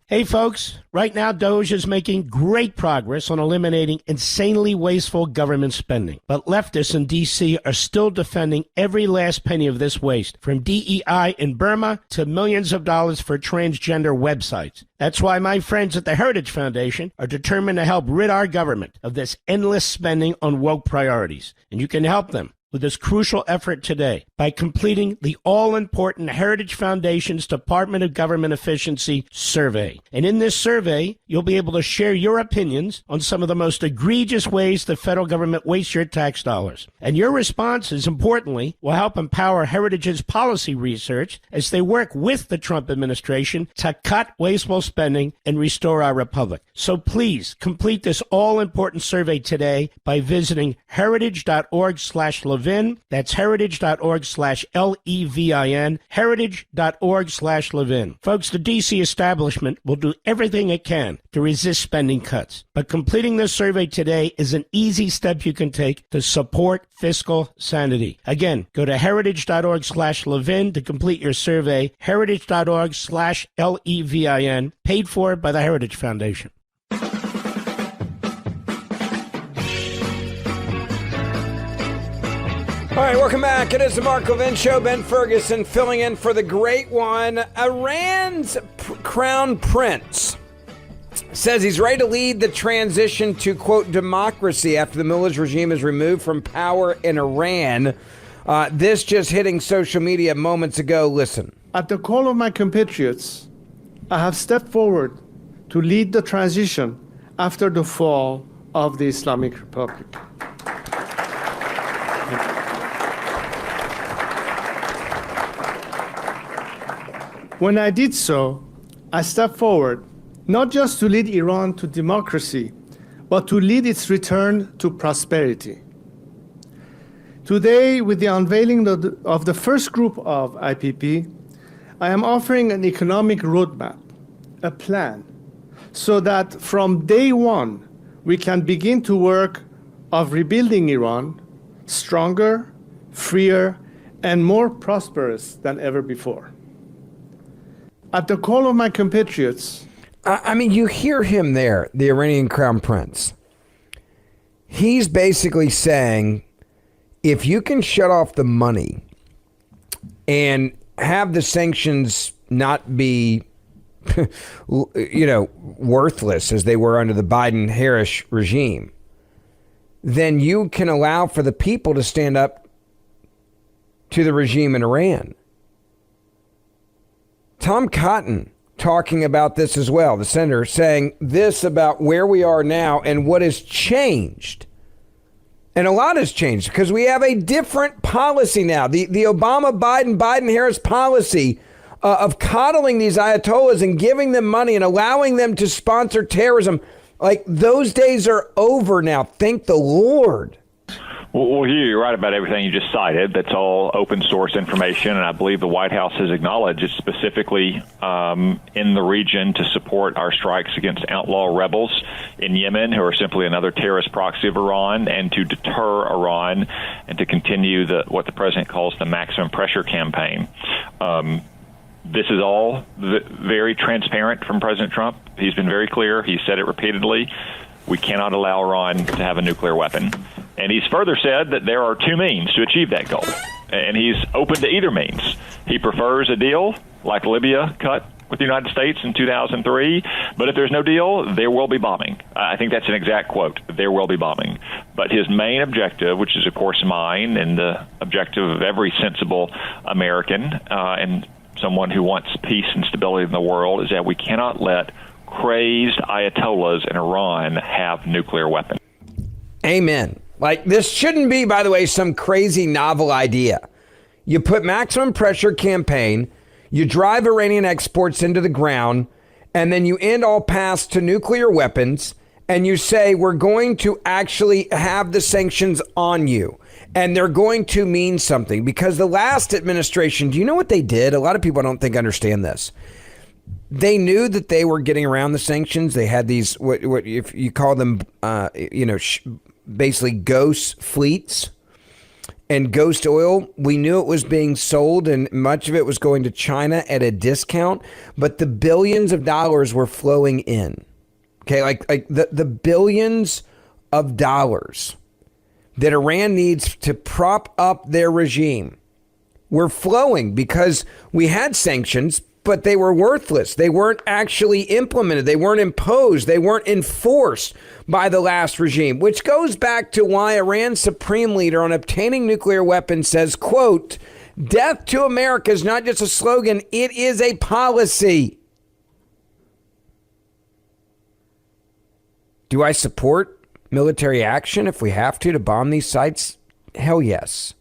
Hey folks, right now Doge is making great progress on eliminating insanely wasteful government spending. But leftists in D.C. are still defending every last penny of this waste, from DEI in Burma to millions of dollars for transgender websites. That's why my friends at the Heritage Foundation are determined to help rid our government of this endless spending on woke priorities. And you can help them with this crucial effort today by completing the all-important Heritage Foundation's Department of Government Efficiency survey. And in this survey, you'll be able to share your opinions on some of the most egregious ways the federal government wastes your tax dollars. And your responses, importantly, will help empower Heritage's policy research as they work with the Trump administration to cut wasteful spending and restore our republic. So please complete this all-important survey today by visiting heritage.org/Levin. That's heritage.org/LEVIN, heritage.org/Levin. Folks, the D.C. establishment will do everything it can to resist spending cuts. But completing this survey today is an easy step you can take to support fiscal sanity. Again, go to heritage.org/Levin to complete your survey, heritage.org/LEVIN, paid for by the Heritage Foundation. All right, welcome back. It is the Mark Levin Show. Ben Ferguson filling in for the great one. Iran's crown prince says he's ready to lead the transition to, quote, democracy after the military regime is removed from power in Iran. This just hitting social media moments ago. Listen. At the call of my compatriots, I have stepped forward to lead the transition after the fall of the Islamic Republic. When I did so, I stepped forward not just to lead Iran to democracy, but to lead its return to prosperity. Today, with the unveiling of the first group of IPP, I am offering an economic roadmap, a plan, so that from day one, we can begin to work of rebuilding Iran stronger, freer, and more prosperous than ever before. At the call of my compatriots... I mean, you hear him there, the Iranian crown prince. He's basically saying, if you can shut off the money and have the sanctions not be, worthless as they were under the Biden-Harris regime, then you can allow for the people to stand up to the regime in Iran. Tom Cotton talking about this as well, the senator saying this about where we are now and what has changed. And a lot has changed because we have a different policy now. The Obama-Biden, Biden-Harris policy of coddling these ayatollahs and giving them money and allowing them to sponsor terrorism, like those days are over now. Thank the Lord. Well, Hugh, you're right about everything you just cited. That's all open source information, and I believe the White House has acknowledged it's specifically in the region to support our strikes against outlaw rebels in Yemen, who are simply another terrorist proxy of Iran, and to deter Iran and to continue what the president calls the maximum pressure campaign. This is all very transparent from President Trump. He's been very clear. He said it repeatedly. We cannot allow Iran to have a nuclear weapon. And he's further said that there are two means to achieve that goal. And he's open to either means. He prefers a deal like Libya cut with the United States in 2003. But if there's no deal, there will be bombing. I think that's an exact quote. There will be bombing. But his main objective, which is, of course, mine and the objective of every sensible American and someone who wants peace and stability in the world, is that we cannot let crazed ayatollahs in Iran have nuclear weapons. Amen. Like, this shouldn't be, by the way, some crazy novel idea. You put maximum pressure campaign, you drive Iranian exports into the ground, and then you end all paths to nuclear weapons, and you say, we're going to actually have the sanctions on you. And they're going to mean something, because the last administration, do you know what they did? A lot of people I don't think understand this. They knew that they were getting around the sanctions. They had these, what if you call them, basically ghost fleets and ghost oil. We knew it was being sold, and much of it was going to China at a discount, but the billions of dollars were flowing in. Okay, like the billions of dollars that Iran needs to prop up their regime were flowing because we had sanctions, but they were worthless. They weren't actually implemented. They weren't imposed. They weren't enforced by the last regime, which goes back to why Iran's supreme leader on obtaining nuclear weapons says, quote, death to America is not just a slogan, it is a policy. Do I support military action if we have to bomb these sites? Hell yes.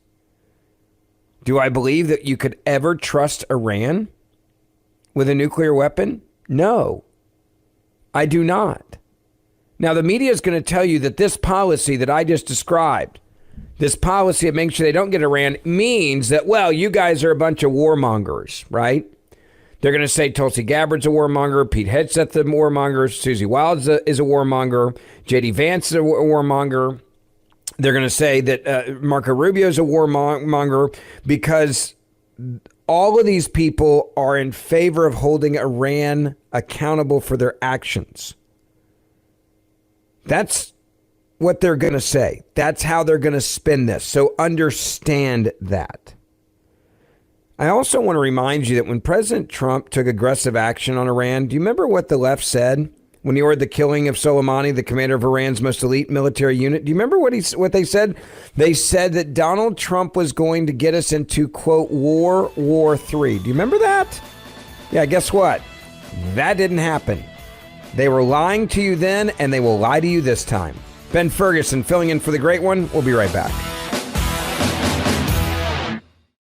Do I believe that you could ever trust Iran with a nuclear weapon? No, I do not. Now, the media is going to tell you that this policy that I just described, this policy of making sure they don't get Iran, means that, well, you guys are a bunch of warmongers, right? They're going to say Tulsi Gabbard's a warmonger, Pete Hegseth's a warmonger, Susie Walz is a warmonger, J.D. Vance is a warmonger. They're going to say that Marco Rubio is a warmonger because all of these people are in favor of holding Iran accountable for their actions. That's what they're going to say. That's how they're going to spin this. So understand that. I also want to remind you that when President Trump took aggressive action on Iran, do you remember what the left said when he ordered the killing of Soleimani, the commander of Iran's most elite military unit? Do you remember what they said? They said that Donald Trump was going to get us into, quote, War III. Do you remember that? Yeah, guess what? That didn't happen. They were lying to you then, and they will lie to you this time. Ben Ferguson filling in for the great one. We'll be right back.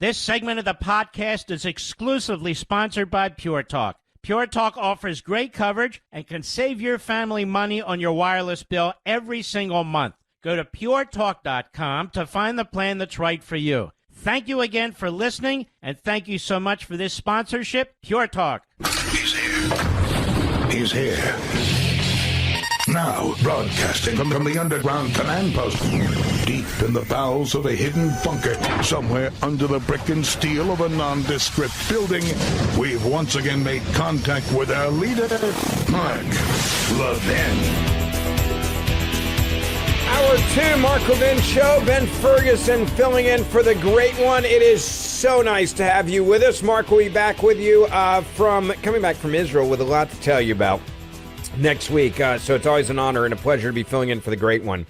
This segment of the podcast is exclusively sponsored by Pure Talk. Pure Talk offers great coverage and can save your family money on your wireless bill every single month. Go to puretalk.com to find the plan that's right for you. Thank you again for listening, and thank you so much for this sponsorship, Pure Talk. He's here. He's here. Now, broadcasting from the underground command post, deep in the bowels of a hidden bunker, somewhere under the brick and steel of a nondescript building, we've once again made contact with our leader, Mark Levin. Hour 2, Mark Levin Show. Ben Ferguson filling in for the great one. It is so nice to have you with us. Mark will be back with you coming back from Israel with a lot to tell you about next week. So it's always an honor and a pleasure to be filling in for the great one.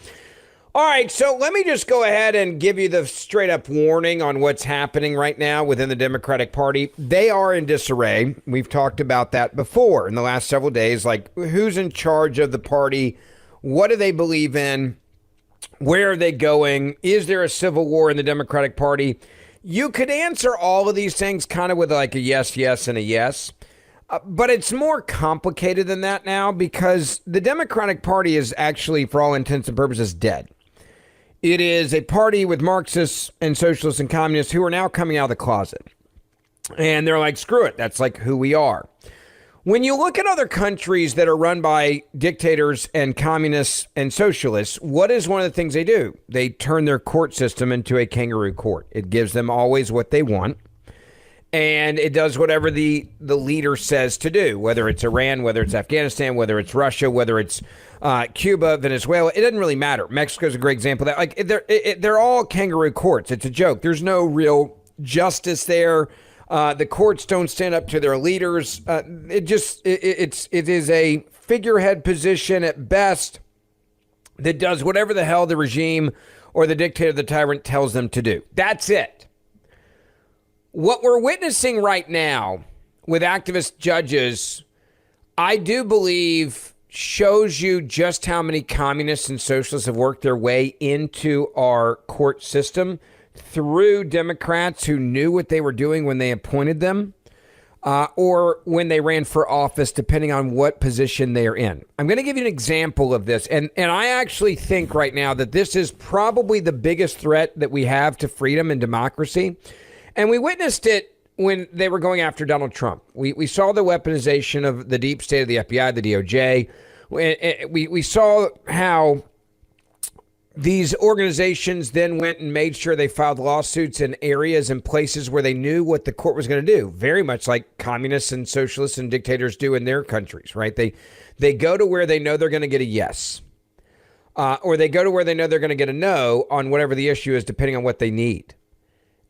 All right, so let me just go ahead and give you the straight up warning on what's happening right now within the Democratic Party. They are in disarray. We've talked about that before in the last several days, like who's in charge of the party? What do they believe in? Where are they going? Is there a civil war in the Democratic Party? You could answer all of these things kind of with like a yes, yes, and a yes. But it's more complicated than that now because the Democratic Party is actually, for all intents and purposes, dead. It is a party with Marxists and Socialists and Communists who are now coming out of the closet. And they're like, screw it. That's like who we are. When you look at other countries that are run by dictators and communists and socialists, what is one of the things they do? They turn their court system into a kangaroo court. It gives them always what they want. And it does whatever the leader says to do, whether it's Iran, whether it's Afghanistan, whether it's Russia, whether it's Cuba, Venezuela. It doesn't really matter. Mexico's a great example of that. Like they're all kangaroo courts. It's a joke. There's no real justice there. The courts don't stand up to their leaders. It is a figurehead position at best that does whatever the hell the regime or the dictator, the tyrant tells them to do. That's it. What we're witnessing right now with activist judges, I do believe shows you just how many communists and socialists have worked their way into our court system through Democrats who knew what they were doing when they appointed them or when they ran for office, depending on what position they are in. I'm going to give you an example of this. And I actually think right now that this is probably the biggest threat that we have to freedom and democracy. And we witnessed it when they were going after Donald Trump. We saw the weaponization of the deep state of the FBI, the DOJ. We saw how these organizations then went and made sure they filed lawsuits in areas and places where they knew what the court was going to do, very much like communists and socialists and dictators do in their countries, right? They go to where they know they're going to get a yes, or they go to where they know they're going to get a no on whatever the issue is, depending on what they need.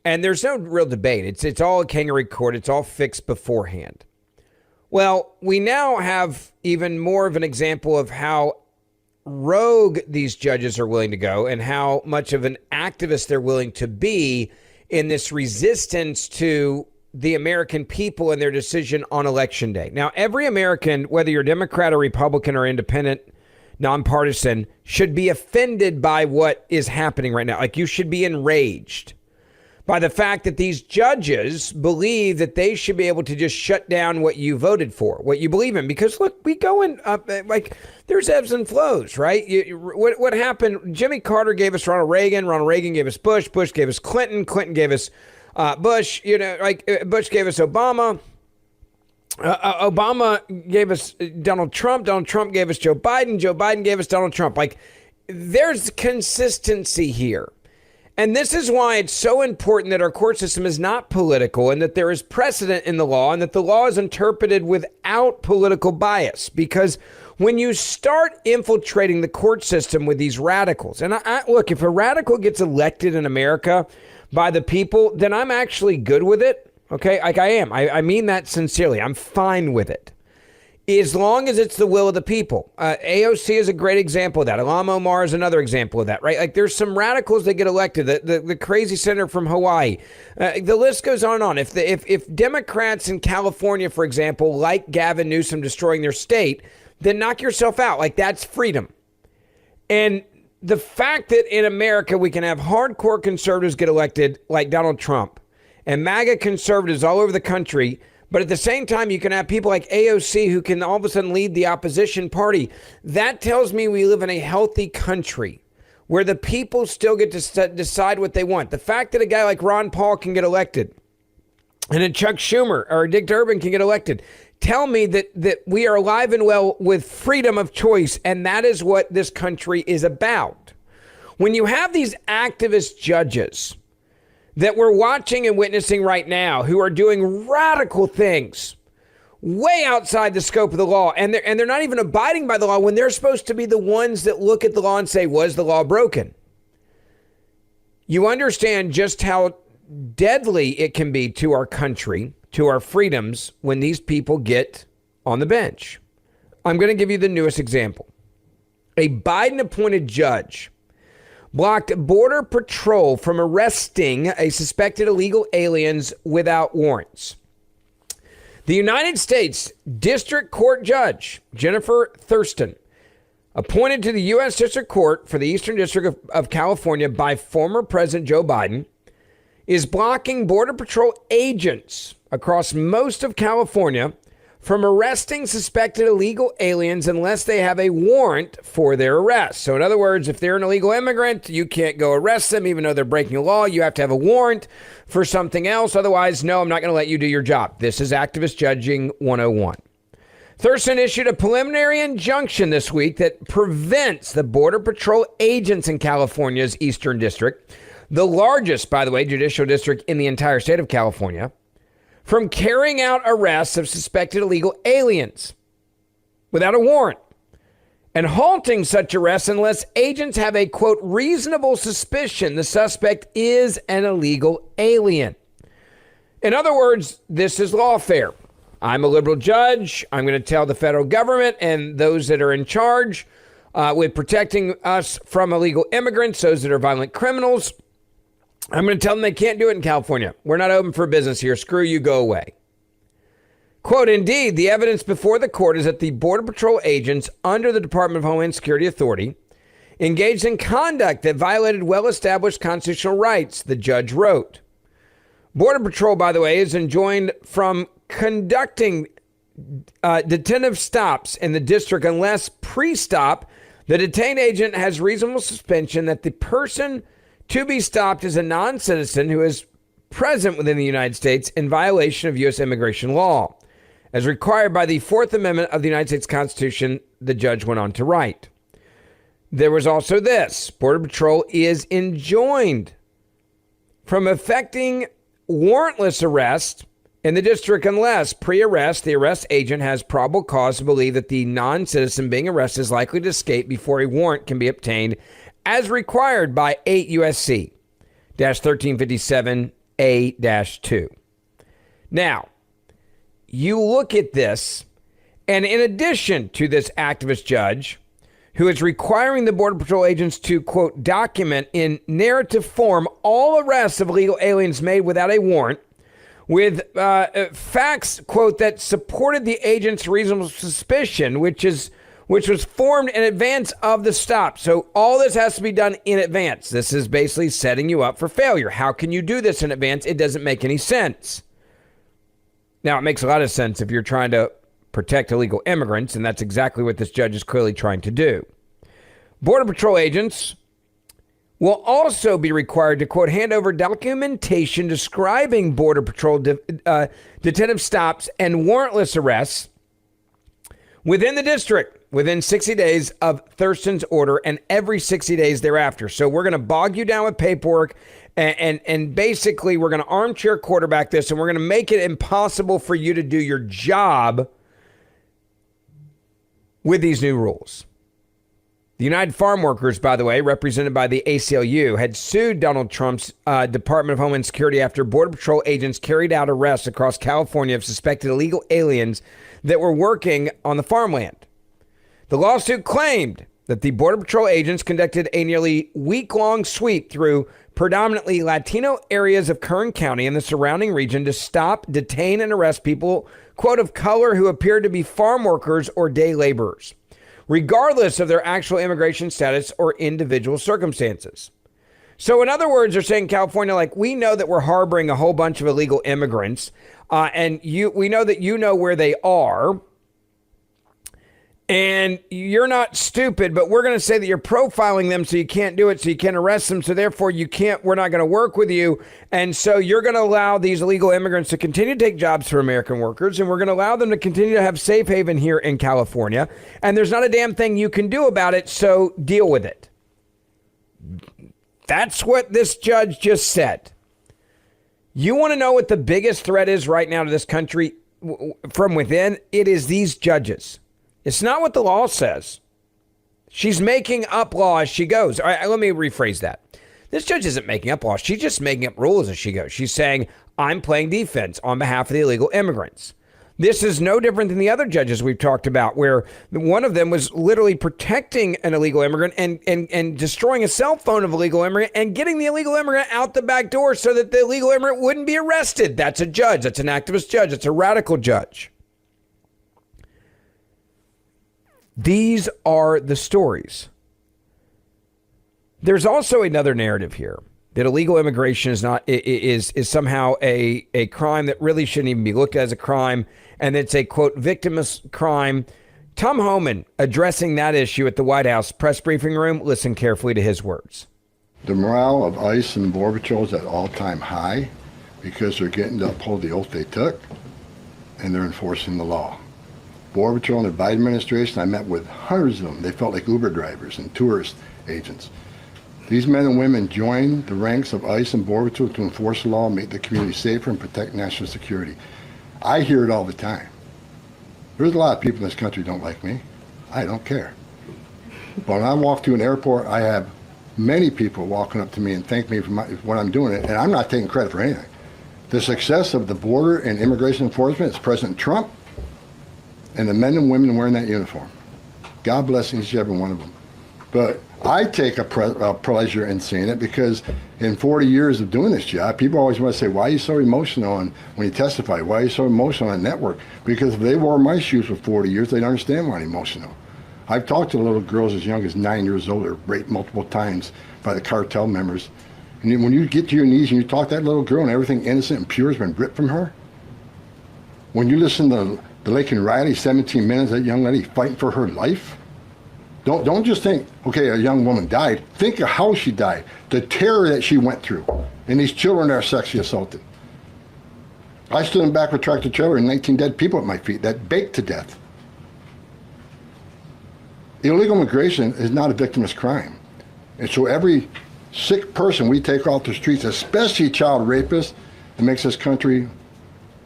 And there's no real debate. It's all a kangaroo court. It's all fixed beforehand. Well, we now have even more of an example of how rogue these judges are willing to go and how much of an activist they're willing to be in this resistance to the American people and their decision on Election Day. Now, every American, whether you're Democrat or Republican or independent, nonpartisan, should be offended by what is happening right now. Like, you should be enraged by the fact that these judges believe that they should be able to just shut down what you voted for, what you believe in. Because, look, we go in, like, there's ebbs and flows, right? What happened? Jimmy Carter gave us Ronald Reagan gave us Bush gave us Clinton gave us Bush, Bush gave us Obama. Obama gave us Donald Trump gave us Joe Biden gave us Donald Trump. Like, there's consistency here. And this is why it's so important that our court system is not political and that there is precedent in the law and that the law is interpreted without political bias. Because when you start infiltrating the court system with these radicals, and look, if a radical gets elected in America by the people, then I'm actually good with it. Okay, like I am. I mean that sincerely. I'm fine with it, as long as it's the will of the people. AOC is a great example of that. Ilhan Omar is another example of that, right? Like there's some radicals that get elected. The crazy senator from Hawaii. The list goes on and on. If Democrats in California, for example, like Gavin Newsom destroying their state, then knock yourself out. Like that's freedom. And the fact that in America we can have hardcore conservatives get elected like Donald Trump and MAGA conservatives all over the country, but at the same time you can have people like AOC who can all of a sudden lead the opposition party, that tells me we live in a healthy country where the people still get to decide what they want. The fact that a guy like Ron Paul can get elected and a Chuck Schumer or a Dick Durbin can get elected tell me that we are alive and well with freedom of choice, and that is what this country is about. When you have these activist judges that we're watching and witnessing right now who are doing radical things way outside the scope of the law, and they're not even abiding by the law when they're supposed to be the ones that look at the law and say, was the law broken? You understand just how deadly it can be to our country, to our freedoms, when these people get on the bench. I'm going to give you the newest example. A Biden-appointed judge blocked Border Patrol from arresting a suspected illegal aliens without warrants. The United States District Court Judge, Jennifer Thurston, appointed to the U.S. District Court for the Eastern District of California by former President Joe Biden, is blocking Border Patrol agents across most of California from arresting suspected illegal aliens unless they have a warrant for their arrest. So in other words, if they're an illegal immigrant, you can't go arrest them even though they're breaking the law. You have to have a warrant for something else. Otherwise, no, I'm not going to let you do your job. This is activist judging 101. Thurston issued a preliminary injunction this week that prevents the Border Patrol agents in California's Eastern District, the largest, by the way, judicial district in the entire state of California, from carrying out arrests of suspected illegal aliens without a warrant and halting such arrests unless agents have a, quote, reasonable suspicion the suspect is an illegal alien. In other words, this is lawfare. I'm a liberal judge. I'm going to tell the federal government and those that are in charge with protecting us from illegal immigrants, those that are violent criminals, I'm going to tell them they can't do it in California. We're not open for business here. Screw you, go away. Quote, indeed, the evidence before the court is that the Border Patrol agents under the Department of Homeland Security Authority engaged in conduct that violated well-established constitutional rights, the judge wrote. Border Patrol, by the way, is enjoined from conducting detentive stops in the district unless pre-stop the detained agent has reasonable suspicion that the person to be stopped is a non-citizen who is present within the United States in violation of U.S. immigration law. As required by the Fourth Amendment of the United States Constitution, the judge went on to write. There was also this. Border Patrol is enjoined from effecting warrantless arrest in the district unless pre-arrest the arrest agent has probable cause to believe that the non-citizen being arrested is likely to escape before a warrant can be obtained as required by 8 U.S.C. 1357A-2. Now, you look at this, and in addition to this activist judge who is requiring the Border Patrol agents to, quote, document in narrative form all arrests of illegal aliens made without a warrant with facts, quote, that supported the agent's reasonable suspicion, which was formed in advance of the stop. So all this has to be done in advance. This is basically setting you up for failure. How can you do this in advance? It doesn't make any sense. Now, it makes a lot of sense if you're trying to protect illegal immigrants, and that's exactly what this judge is clearly trying to do. Border Patrol agents will also be required to, quote, hand over documentation describing Border Patrol detentive stops and warrantless arrests within the district within 60 days of Thurston's order and every 60 days thereafter. So we're going to bog you down with paperwork and basically we're going to armchair quarterback this and we're going to make it impossible for you to do your job with these new rules. The United Farm Workers, by the way, represented by the ACLU, had sued Donald Trump's Department of Homeland Security after Border Patrol agents carried out arrests across California of suspected illegal aliens that were working on the farmland. The lawsuit claimed that the Border Patrol agents conducted a nearly week-long sweep through predominantly Latino areas of Kern County and the surrounding region to stop, detain, and arrest people, quote, of color who appeared to be farm workers or day laborers, regardless of their actual immigration status or individual circumstances. So in other words, they're saying California, like, we know that we're harboring a whole bunch of illegal immigrants, and we know that you know where they are, and you're not stupid, but we're going to say that you're profiling them so you can't do it, so you can't arrest them, so therefore we're not going to work with you, and so you're going to allow these illegal immigrants to continue to take jobs for American workers, and we're going to allow them to continue to have safe haven here in California, and there's not a damn thing you can do about it, so deal with it. That's what this judge just said. You want to know what the biggest threat is right now to this country from within? It is these judges. It's not what the law says. She's making up law as she goes. All right, let me rephrase that. This judge isn't making up law. She's just making up rules as she goes. She's saying, I'm playing defense on behalf of the illegal immigrants. This is no different than the other judges we've talked about, where one of them was literally protecting an illegal immigrant and destroying a cell phone of a illegal immigrant and getting the illegal immigrant out the back door so that the illegal immigrant wouldn't be arrested. That's a judge. That's an activist judge. That's a radical judge. These are the stories. There's also another narrative here that illegal immigration is somehow a crime that really shouldn't even be looked at as a crime, and it's a, quote, victimless crime. Tom Homan addressing that issue at the White House press briefing room. Listen carefully to his words. The morale of ICE and Border Patrol is at all-time high because they're getting to uphold the oath they took, and they're enforcing the law. Border Patrol and the Biden administration, I met with hundreds of them. They felt like Uber drivers and tourist agents. These men and women joined the ranks of ICE and Border Patrol to enforce the law, make the community safer, and protect national security. I hear it all the time. There's a lot of people in this country who don't like me. I don't care. But when I walk through an airport, I have many people walking up to me and thank me for what I'm doing, and I'm not taking credit for anything. The success of the border and immigration enforcement is President Trump and the men and women wearing that uniform. God bless each and every one of them. But I take a pleasure in seeing it because in 40 years of doing this job, people always want to say, why are you so emotional when you testify? Why are you so emotional on network? Because if they wore my shoes for 40 years, they'd understand why I'm emotional. I've talked to little girls as young as 9 years old that were raped multiple times by the cartel members. And when you get to your knees and you talk to that little girl and everything innocent and pure has been ripped from her, when you listen to the Laken Riley, 17 minutes, that young lady fighting for her life. Don't just think, okay, a young woman died. Think of how she died, the terror that she went through, and these children that are sexually assaulted. I stood in the back of a tractor trailer and 19 dead people at my feet that baked to death. Illegal immigration is not a victimless crime. And so every sick person we take off the streets, especially child rapists, it makes this country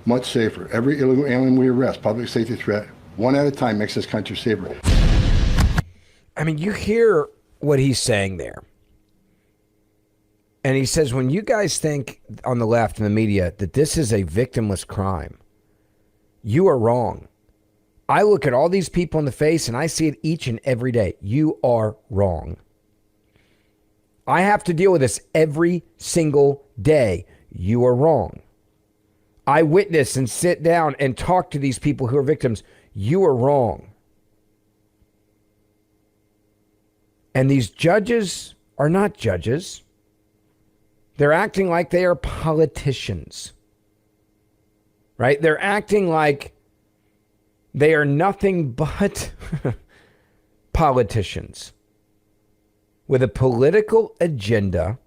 much safer. Every illegal alien we arrest, public safety threat, one at a time, makes this country safer. I mean, you hear what he's saying there. And he says, when you guys think on the left and the media that this is a victimless crime, you are wrong. I look at all these people in the face and I see it each and every day. You are wrong. I have to deal with this every single day. You are wrong. I witness and sit down and talk to these people who are victims. You are wrong. And these judges are not judges. They're acting like they are politicians, right? They're acting like they are nothing but politicians with a political agenda,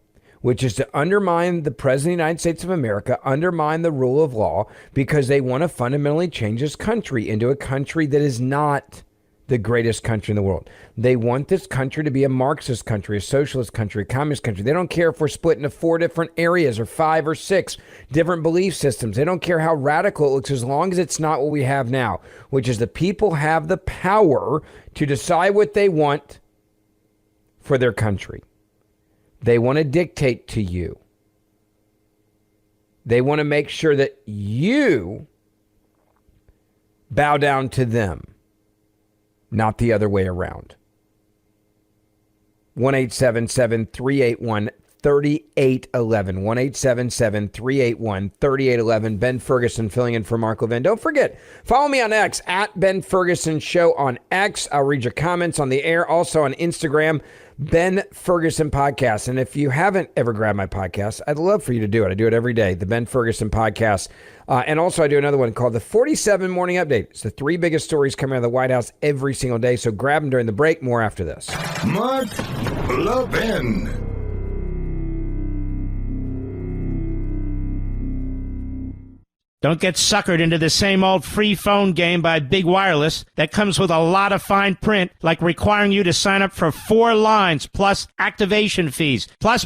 which is to undermine the President of the United States of America, undermine the rule of law, because they want to fundamentally change this country into a country that is not the greatest country in the world. They want this country to be a Marxist country, a socialist country, a communist country. They don't care if we're split into 4 different areas or 5 or 6 different belief systems. They don't care how radical it looks as long as it's not what we have now, which is the people have the power to decide what they want for their country. They want to dictate to you. They want to make sure that you bow down to them, not the other way around. 1-877-381-3811. 1-877-381-3811. Ben Ferguson filling in for Mark Levin. Don't forget, follow me on X, at Ben Ferguson Show on X. I'll read your comments on the air. Also on Instagram, Ben Ferguson Podcast. And if you haven't ever grabbed my podcast, I'd love for you to do it. I do it every day, the Ben Ferguson Podcast. And also I do another one called the 47 Morning Update. It's the 3 biggest stories coming out of the White House every single day. So grab them during the break. More after this. Mark Levin. Don't get suckered into the same old free phone game by Big Wireless that comes with a lot of fine print, like requiring you to sign up for 4 lines plus activation fees, plus.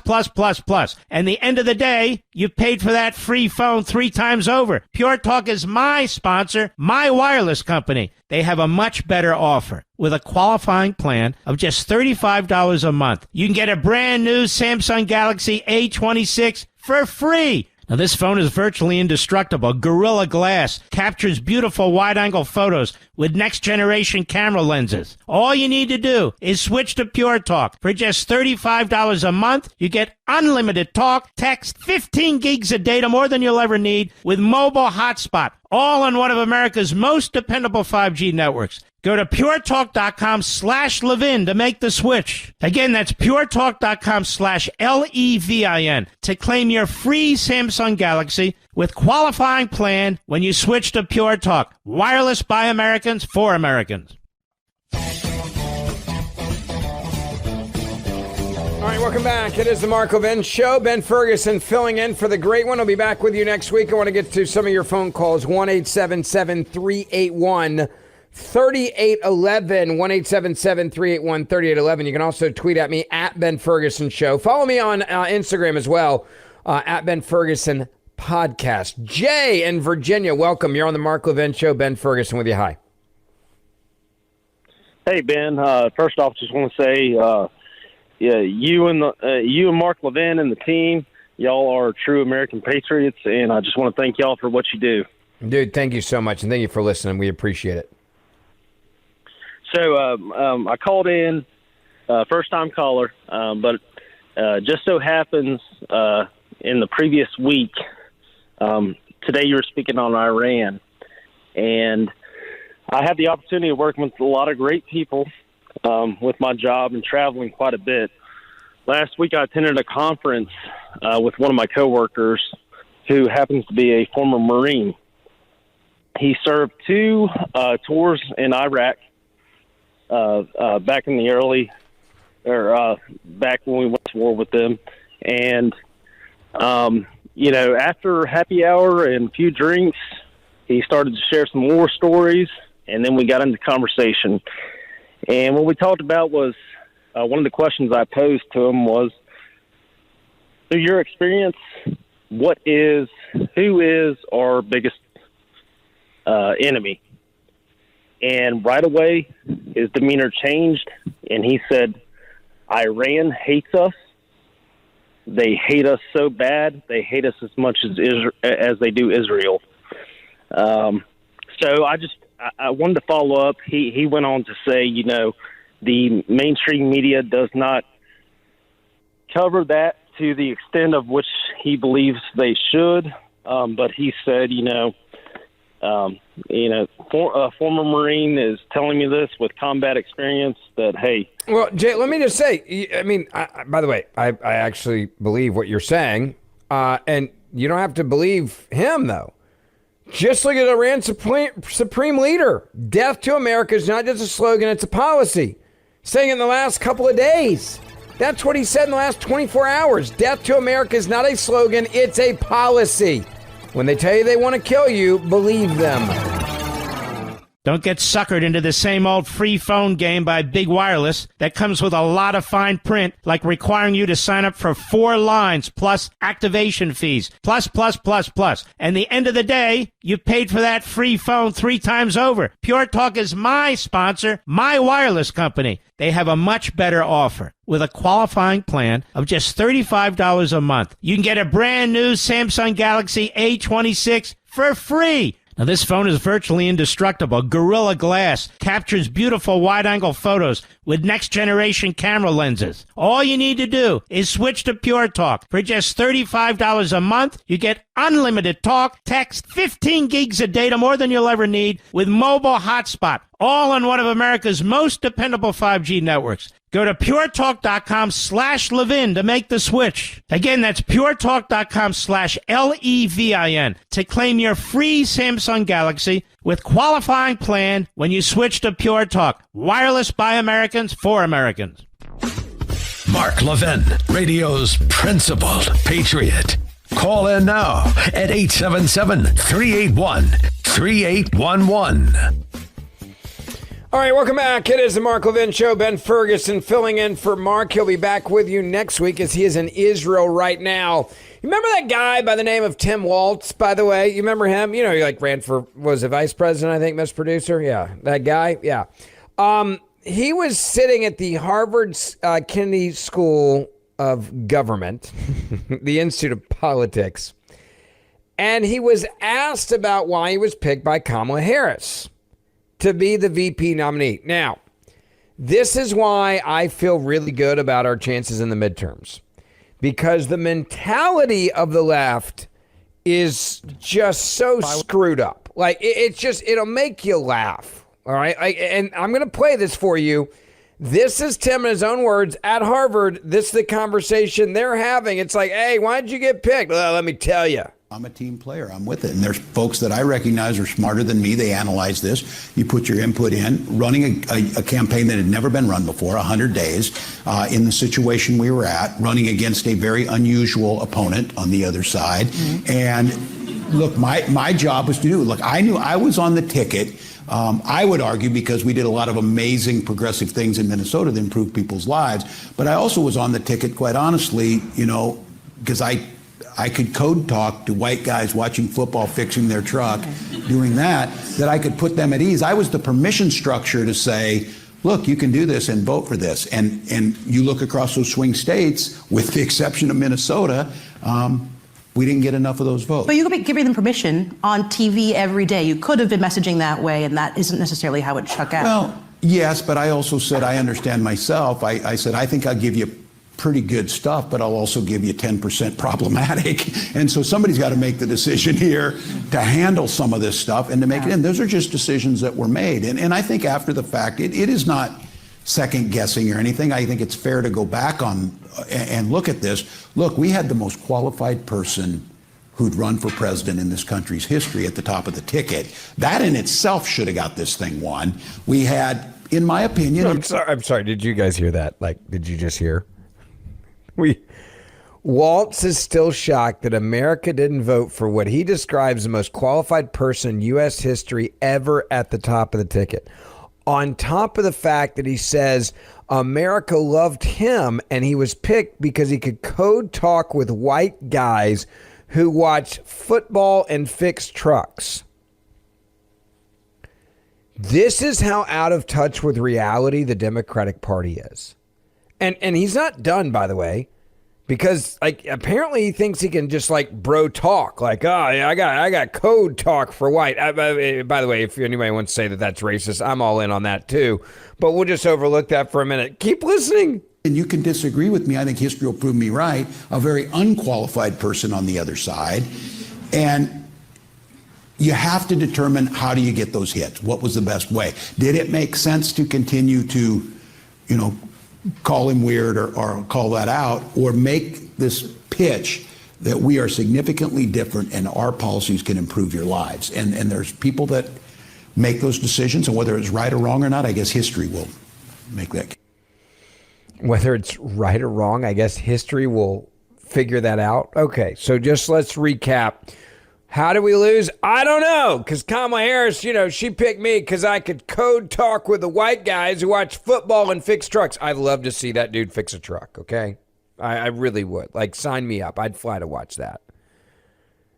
And the end of the day, you've paid for that free phone 3 times over. Pure Talk is my sponsor, my wireless company. They have a much better offer. With a qualifying plan of just $35 a month, you can get a brand new Samsung Galaxy A26 for free. Now, this phone is virtually indestructible. Gorilla Glass captures beautiful wide-angle photos with next-generation camera lenses. All you need to do is switch to Pure Talk. For just $35 a month, you get unlimited talk, text, 15 gigs of data, more than you'll ever need, with mobile hotspot, all on one of America's most dependable 5G networks. Go to puretalk.com/Levin to make the switch. Again, that's puretalk.com/LEVIN to claim your free Samsung Galaxy with qualifying plan when you switch to Pure Talk. Wireless by Americans for Americans. All right, welcome back. It is the Mark Levin Show. Ben Ferguson filling in for the great one. I'll be back with you next week. I want to get to some of your phone calls. 1-877-381-3811. 1-877-381-3811. You can also tweet at me at Ben Ferguson Show. Follow me on Instagram as well, at Ben Ferguson Podcast. Jay in Virginia, welcome. You're on the Mark Levin Show. Ben Ferguson with you. Hi. Hey, Ben. First off, just want to say, you and Mark Levin and the team, y'all are true American patriots, and I just want to thank y'all for what you do. Dude, thank you so much, and thank you for listening. We appreciate it. So I called in, first-time caller, but just so happens in the previous week, today you were speaking on Iran, and I had the opportunity of working with a lot of great people with my job and traveling quite a bit. Last week I attended a conference with one of my coworkers who happens to be a former Marine. He served 2 tours in Iraq back in the back when we went to war with them. And, after happy hour and a few drinks, he started to share some war stories, and then we got into conversation. And what we talked about was, one of the questions I posed to him was, through your experience, who is our biggest enemy? And right away, his demeanor changed, and he said, Iran hates us. They hate us so bad. They hate us as much as they do Israel. So I wanted to follow up. He went on to say, the mainstream media does not cover that to the extent of which he believes they should. But he said, a former Marine is telling me this with combat experience that, hey. Well, Jay, let me just say, by the way, I actually believe what you're saying. And you don't have to believe him, though. Just look at Iran's supreme leader. Death to America is not just a slogan, it's a policy. Saying it in the last couple of days. That's what he said in the last 24 hours. Death to America is not a slogan, it's a policy. When they tell you they want to kill you, believe them. Don't get suckered into the same old free phone game by Big Wireless that comes with a lot of fine print, like requiring you to sign up for 4 lines plus activation fees, plus. And the end of the day, you paid for that free phone 3 times over. Pure Talk is my sponsor, my wireless company. They have a much better offer. With a qualifying plan of just $35 a month, you can get a brand new Samsung Galaxy A26 for free. Now, this phone is virtually indestructible. Gorilla Glass captures beautiful wide-angle photos with next-generation camera lenses. All you need to do is switch to Pure Talk. For just $35 a month, you get unlimited talk, text, 15 gigs of data, more than you'll ever need, with mobile hotspot, all on one of America's most dependable 5G networks. Go to puretalk.com/Levin to make the switch. Again, that's puretalk.com/LEVIN to claim your free Samsung Galaxy with qualifying plan when you switch to Pure Talk. Wireless by Americans for Americans. Mark Levin, radio's principled patriot. Call in now at 877-381-3811. All right, welcome back. It is the Mark Levin Show. Ben Ferguson filling in for Mark. He'll be back with you next week as he is in Israel right now. You remember that guy by the name of Tim Walz, by the way? You remember him? You know, he ran for, was it vice president, I think, Mr. Producer? Yeah, that guy? Yeah. He was sitting at the Harvard Kennedy School of Government, the Institute of Politics, and he was asked about why he was picked by Kamala Harris to be the VP nominee. Now, this is why I feel really good about our chances in the midterms, because the mentality of the left is just so screwed up. Like, it'll make you laugh. All right. And I'm going to play this for you. This is Tim in his own words at Harvard. This is the conversation they're having. It's like, hey, why did you get picked? Well, let me tell you. I'm a team player. I'm with it. And there's folks that I recognize are smarter than me. They analyze this. You put your input in. Running a campaign that had never been run before, 100 days, in the situation we were at, running against a very unusual opponent on the other side. Mm-hmm. And look, my job was to do, look, I knew I was on the ticket. I would argue because we did a lot of amazing progressive things in Minnesota that improved people's lives. But I also was on the ticket, quite honestly, you know, because I could code talk to white guys watching football, fixing their truck, doing that I could put them at ease. I was the permission structure to say, look, you can do this and vote for this. And you look across those swing states, with the exception of Minnesota, we didn't get enough of those votes. But you could be giving them permission on TV every day. You could have been messaging that way, and that isn't necessarily how it shook out. Well, yes, but I also said I understand myself. I said I think I'll give you pretty good stuff, but I'll also give you 10% problematic. And so somebody's got to make the decision here to handle some of this stuff and to make it in. Those are just decisions that were made. And I think after the fact, it is not second guessing or anything. I think it's fair to go back on and look at this. Look, we had the most qualified person who'd run for president in this country's history at the top of the ticket. That in itself should have got this thing won. We had, in my opinion... I'm sorry. Did you guys hear that? Like, did you just hear? Walz is still shocked that America didn't vote for what he describes the most qualified person in U.S. history ever at the top of the ticket. On top of the fact that he says America loved him and he was picked because he could code talk with white guys who watch football and fix trucks. This is how out of touch with reality the Democratic Party is. And he's not done, by the way, because like apparently he thinks he can just like bro talk, like, oh, yeah, I got code talk for white. By the way, if anybody wants to say that that's racist, I'm all in on that too. But we'll just overlook that for a minute. Keep listening. And you can disagree with me. I think history will prove me right. A very unqualified person on the other side. And you have to determine, how do you get those hits? What was the best way? Did it make sense to continue to, you know, call him weird or call that out, or make this pitch that we are significantly different and our policies can improve your lives? And there's people that make those decisions, and whether it's right or wrong or not, I guess history will make that. Whether it's right or wrong, I guess history will figure that out. Okay, so just let's recap How do we lose? I don't know, because Kamala Harris, she picked me because I could code talk with the white guys who watch football and fix trucks. I'd love to see that dude fix a truck, okay? I really would. Like, sign me up. I'd fly to watch that.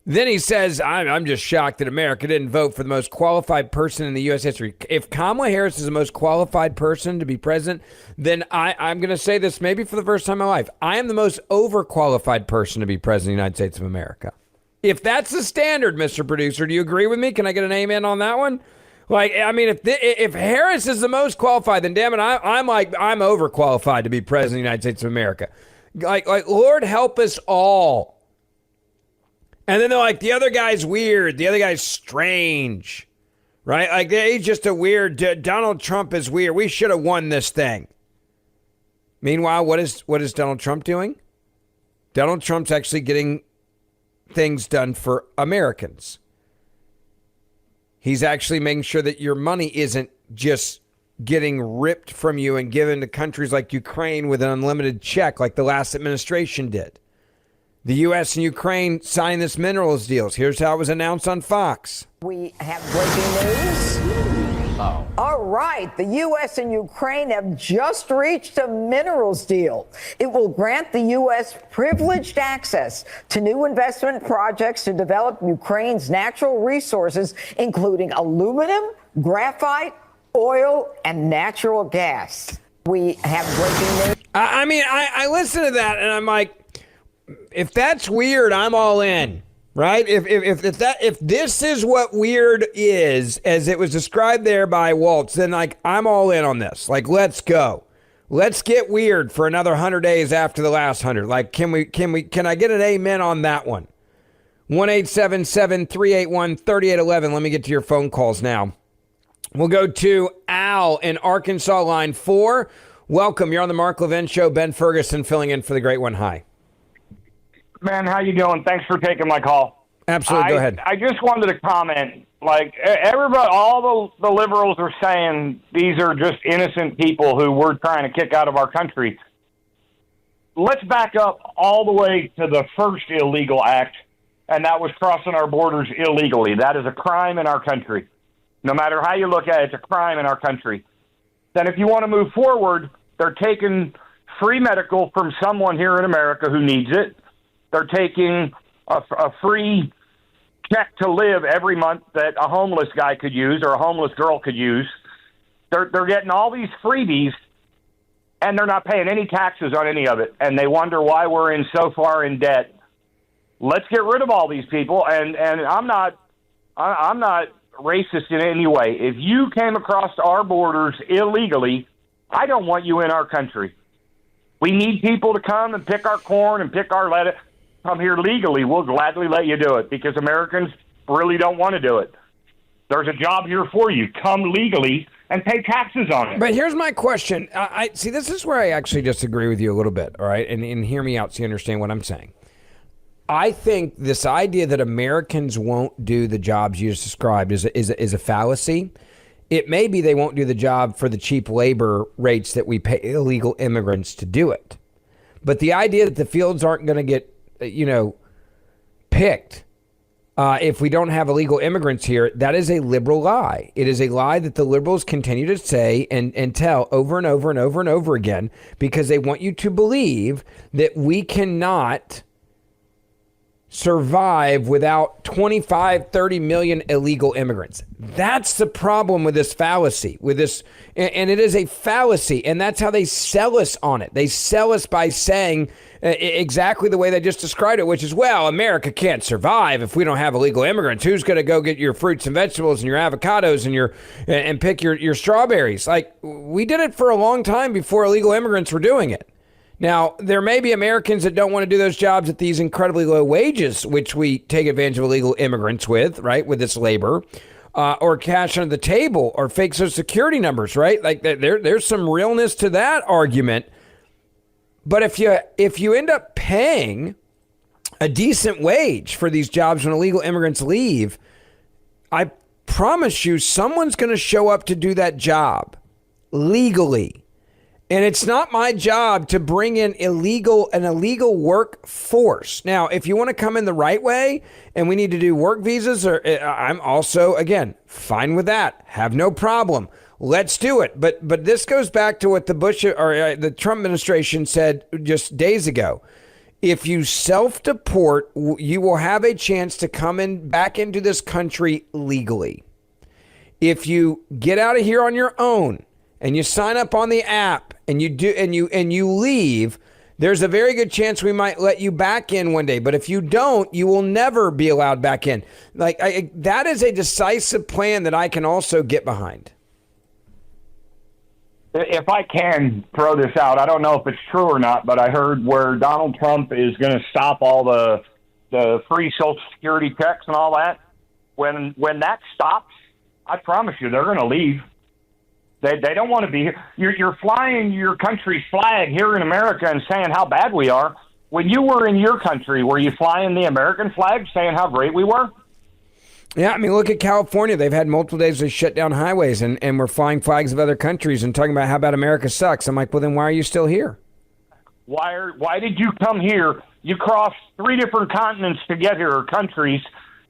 Then he says, I'm just shocked that America didn't vote for the most qualified person in the U.S. history. If Kamala Harris is the most qualified person to be president, then I'm going to say this maybe for the first time in my life. I am the most overqualified person to be president of the United States of America. If that's the standard, Mr. Producer, do you agree with me? Can I get an amen on that one? Like, I mean, if Harris is the most qualified, then damn it, I'm overqualified to be president of the United States of America. Like, Lord help us all. And then they're like, the other guy's weird. The other guy's strange, right? Like, he's just a weird, Donald Trump is weird. We should have won this thing. Meanwhile, what is Donald Trump doing? Donald Trump's actually getting things done for Americans. He's actually making sure that your money isn't just getting ripped from you and given to countries like Ukraine with an unlimited check like the last administration did. The U.S. and Ukraine signed this minerals deals. Here's how it was announced on Fox. We have breaking news. All right. The U.S. and Ukraine have just reached a minerals deal. It will grant the U.S. privileged access to new investment projects to develop Ukraine's natural resources, including aluminum, graphite, oil, and natural gas. We have breaking news. I listen to that and I'm like, if that's weird, I'm all in, right? If this is what weird is, as it was described there by Walz, then like I'm all in on this. Like, let's go. Let's get weird for another 100 days after the last 100. Like, can I get an amen on that one? 1-877-381-3811. Let me get to your phone calls now. We'll go to Al in Arkansas, line 4. Welcome. You're on the Mark Levin Show. Ben Ferguson filling in for the great one. Hi. Man, how you doing? Thanks for taking my call. Absolutely. Go ahead. I just wanted to comment. Like, everybody, all the liberals are saying these are just innocent people who we're trying to kick out of our country. Let's back up all the way to the first illegal act, and that was crossing our borders illegally. That is a crime in our country. No matter how you look at it, it's a crime in our country. Then if you want to move forward, they're taking free medical from someone here in America who needs it. They're taking a free check to live every month that a homeless guy could use or a homeless girl could use. They're getting all these freebies, and they're not paying any taxes on any of it. And they wonder why we're in so far in debt. Let's get rid of all these people. And I'm not racist in any way. If you came across our borders illegally, I don't want you in our country. We need people to come and pick our corn and pick our lettuce. Come here legally, we'll gladly let you do it because Americans really don't want to do it. There's a job here for you. Come legally and pay taxes on it. But here's my question. I see, this is where I actually disagree with you a little bit, all right? And hear me out so you understand what I'm saying. I think this idea that Americans won't do the jobs you just described is a fallacy. It may be they won't do the job for the cheap labor rates that we pay illegal immigrants to do it. But the idea that the fields aren't going to get picked if we don't have illegal immigrants here, that is a liberal lie. It is a lie that the liberals continue to say and tell over and over and over and over again because they want you to believe that we cannot survive without 25, 30 million illegal immigrants. That's the problem with this fallacy, and it is a fallacy, and that's how they sell us on it. They sell us by saying exactly the way they just described it, which is, well, America can't survive if we don't have illegal immigrants. Who's going to go get your fruits and vegetables and your avocados and pick your strawberries? Like, we did it for a long time before illegal immigrants were doing it. Now, there may be Americans that don't want to do those jobs at these incredibly low wages, which we take advantage of illegal immigrants with, right, with this labor, or cash under the table, or fake Social Security numbers, right? Like, there's some realness to that argument. But if you end up paying a decent wage for these jobs when illegal immigrants leave, I promise you someone's going to show up to do that job legally. And it's not my job to bring in an illegal workforce. Now, if you want to come in the right way and we need to do work visas, I'm also, again, fine with that. Have no problem. Let's do it. But this goes back to what the Trump administration said just days ago. If you self-deport, you will have a chance to come back into this country legally. If you get out of here on your own and you sign up on the app and you leave, there's a very good chance we might let you back in one day. But if you don't, you will never be allowed back in. That is a decisive plan that I can also get behind. If I can throw this out, I don't know if it's true or not, but I heard where Donald Trump is going to stop all the free Social Security checks and all that. When that stops, I promise you, they're going to leave. They don't want to be here. You're flying your country's flag here in America and saying how bad we are. When you were in your country, were you flying the American flag saying how great we were? Yeah, I mean, look at California. They've had multiple days to shut down highways, and we're flying flags of other countries and talking about how bad America sucks. I'm like, well, then why are you still here? Why did you come here? You crossed 3 different continents to get here, or countries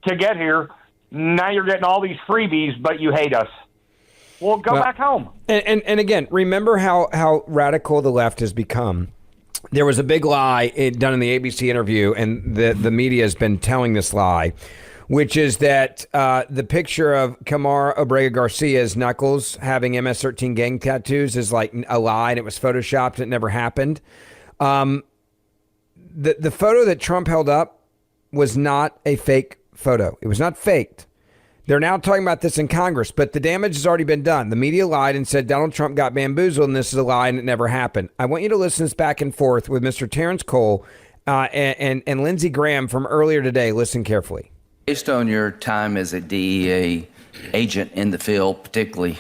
to get here. Now you're getting all these freebies, but you hate us. Well, go back home. And again, remember how radical the left has become. There was a big lie done in the ABC interview, and the media has been telling this lie, which is that the picture of Kamar Obrega Garcia's knuckles having MS-13 gang tattoos is like a lie, and it was photoshopped. It never happened. The photo that Trump held up was not a fake photo. It was not faked. They're now talking about this in Congress, but the damage has already been done. The media lied and said Donald Trump got bamboozled, and this is a lie, and it never happened. I want you to listen to this back and forth with Mr. Terrence Cole and Lindsey Graham from earlier today. Listen carefully. Based on your time as a DEA agent in the field, particularly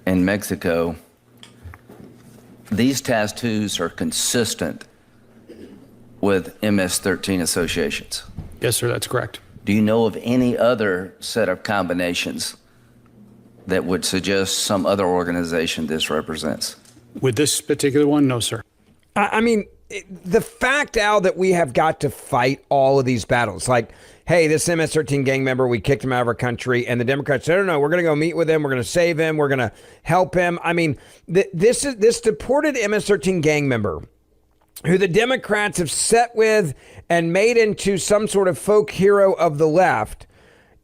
in Mexico, these tattoos are consistent with MS-13 associations. Yes, sir, that's correct. Do you know of any other set of combinations that would suggest some other organization this represents? With this particular one, no, sir. I mean, the fact, Al, that we have got to fight all of these battles, like, hey, this MS-13 gang member, we kicked him out of our country, and the Democrats said, no, we're going to go meet with him, we're going to save him, we're going to help him. I mean, this deported MS-13 gang member who the Democrats have set with and made into some sort of folk hero of the left,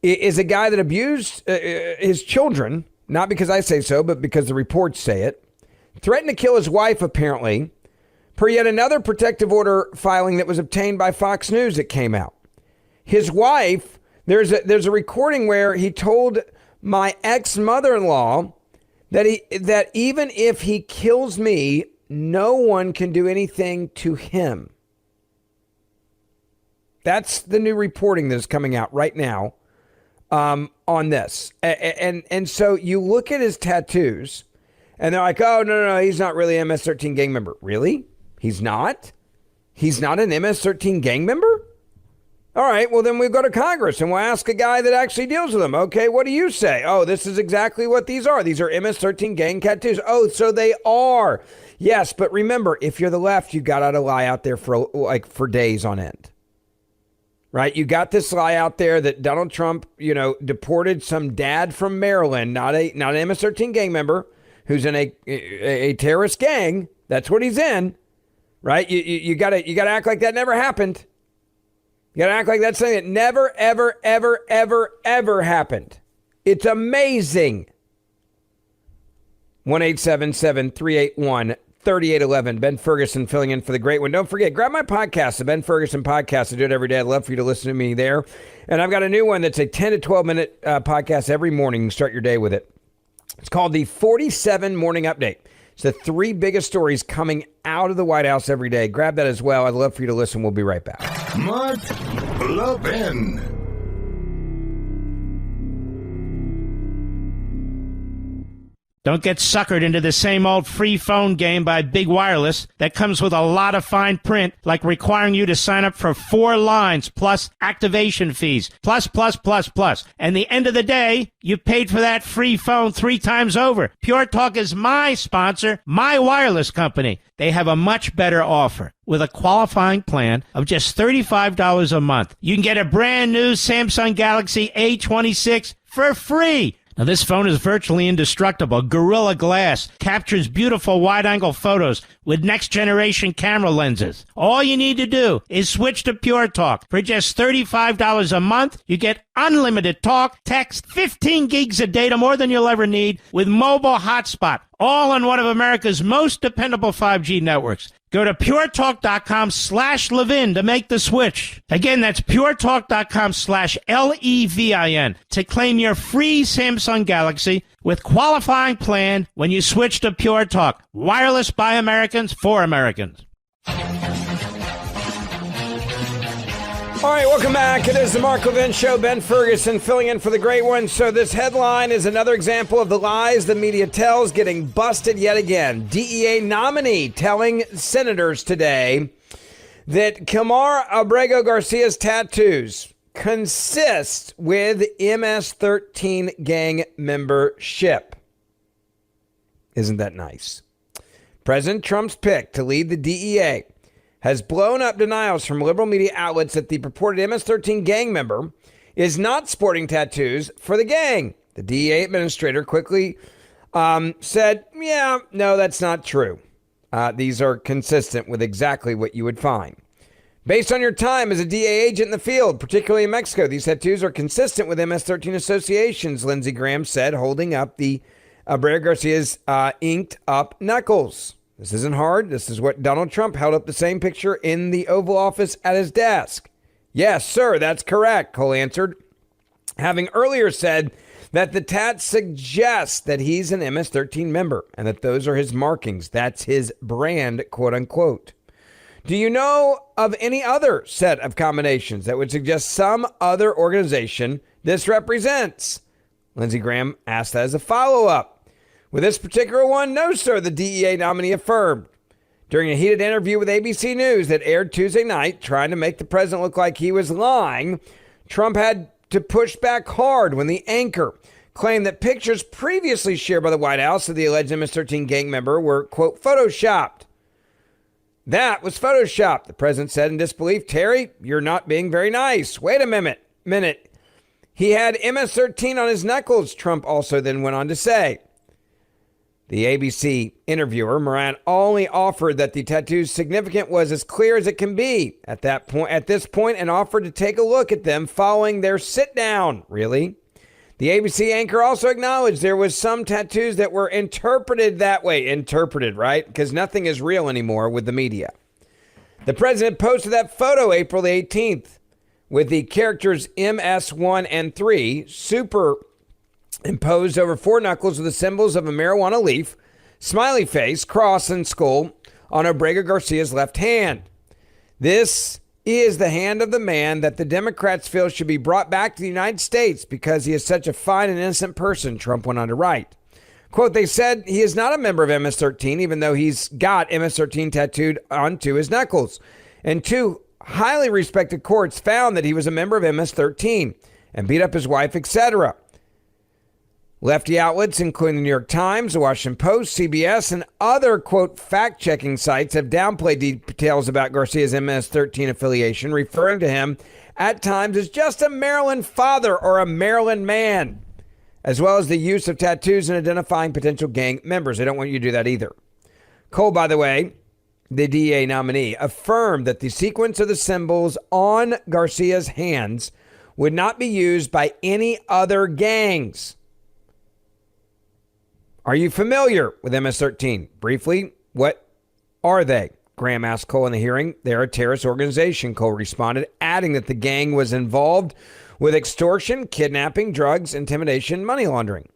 is a guy that abused his children, not because I say so, but because the reports say it, threatened to kill his wife, apparently, per yet another protective order filing that was obtained by Fox News that came out. His wife, there's a recording where he told my ex-mother-in-law that even if he kills me, no one can do anything to him. That's the new reporting that is coming out right now on this. And so you look at his tattoos, and they're like, oh, no, he's not really an MS-13 gang member. Really? He's not? He's not an MS-13 gang member? All right, well, then we'll go to Congress and we'll ask a guy that actually deals with them. Okay, what do you say? Oh, this is exactly what these are. These are MS-13 gang tattoos. Oh, so they are. Yes, but remember, if you're the left, you got to lie out there for days on end. Right? You got this lie out there that Donald Trump, deported some dad from Maryland, not an MS-13 gang member, who's in a terrorist gang. That's what he's in. Right? You got to act like that never happened. You got to act like that's something that never, ever, ever, ever, ever happened. It's amazing. 1-877-381-3811. Ben Ferguson filling in for the great one. Don't forget, grab my podcast, the Ben Ferguson Podcast. I do it every day. I'd love for you to listen to me there. And I've got a new one that's a 10 to 12-minute podcast every morning. You can start your day with it. It's called the 47 Morning Update. It's the 3 biggest stories coming out of the White House every day. Grab that as well. I'd love for you to listen. We'll be right back. Mark Levin. Don't get suckered into the same old free phone game by Big Wireless that comes with a lot of fine print, like requiring you to sign up for 4 lines plus activation fees, plus. And the end of the day, you've paid for that free phone 3 times over. Pure Talk is my sponsor, my wireless company. They have a much better offer. With a qualifying plan of just $35 a month, you can get a brand new Samsung Galaxy A26 for free. Now, this phone is virtually indestructible. Gorilla Glass captures beautiful wide-angle photos with next-generation camera lenses. All you need to do is switch to Pure Talk. For just $35 a month, you get unlimited talk, text, 15 gigs of data, more than you'll ever need, with mobile hotspot, all on one of America's most dependable 5G networks. Go to puretalk.com/Levin to make the switch. Again, that's puretalk.com/LEVIN to claim your free Samsung Galaxy with qualifying plan when you switch to Pure Talk. Wireless by Americans for Americans. All right, welcome back. It is the Mark Levin Show. Ben Ferguson filling in for the great one. So this headline is another example of the lies the media tells getting busted yet again. DEA nominee telling senators today that Kilmar Abrego Garcia's tattoos consist with MS-13 gang membership. Isn't that nice? President Trump's pick to lead the DEA has blown up denials from liberal media outlets that the purported MS-13 gang member is not sporting tattoos for the gang. The DEA administrator quickly said, yeah, no, that's not true. These are consistent with exactly what you would find. Based on your time as a DEA agent in the field, particularly in Mexico, these tattoos are consistent with MS-13 associations, Lindsey Graham said, holding up the Abrego Garcia's inked up knuckles. This isn't hard. This is what Donald Trump held up the same picture in the Oval Office at his desk. Yes, sir, that's correct, Cole answered, having earlier said that the tat suggests that he's an MS-13 member and that those are his markings. That's his brand, quote unquote. Do you know of any other set of combinations that would suggest some other organization this represents? Lindsey Graham asked that as a follow-up. With this particular one, no, sir, the DEA nominee affirmed. During a heated interview with ABC News that aired Tuesday night, trying to make the president look like he was lying, Trump had to push back hard when the anchor claimed that pictures previously shared by the White House of the alleged MS-13 gang member were, quote, photoshopped. That was photoshopped, the president said in disbelief. Terry, you're not being very nice. Wait a minute. He had MS-13 on his knuckles, Trump also then went on to say. The ABC interviewer, Moran, only offered that the tattoo's significance was as clear as it can be at this point, and offered to take a look at them following their sit down. Really? The ABC anchor also acknowledged there was some tattoos that were interpreted that way. Interpreted, right? Because nothing is real anymore with the media. The president posted that photo April the 18th with the characters MS1 and 3 imposed over 4 knuckles with the symbols of a marijuana leaf, smiley face, cross, and skull on Abrego Garcia's left hand. This is the hand of the man that the Democrats feel should be brought back to the United States because he is such a fine and innocent person, Trump went on to write. Quote, they said he is not a member of MS-13, even though he's got MS-13 tattooed onto his knuckles. And 2 highly respected courts found that he was a member of MS-13 and beat up his wife, etc. Lefty outlets, including the New York Times, the Washington Post, CBS, and other, quote, fact-checking sites have downplayed details about Garcia's MS-13 affiliation, referring to him at times as just a Maryland father or a Maryland man, as well as the use of tattoos in identifying potential gang members. They don't want you to do that either. Cole, by the way, the DEA nominee, affirmed that the sequence of the symbols on Garcia's hands would not be used by any other gangs. Are you familiar with MS-13? Briefly, what are they? Graham asked Cole in the hearing. They're a terrorist organization, Cole responded, adding that the gang was involved with extortion, kidnapping, drugs, intimidation, money laundering.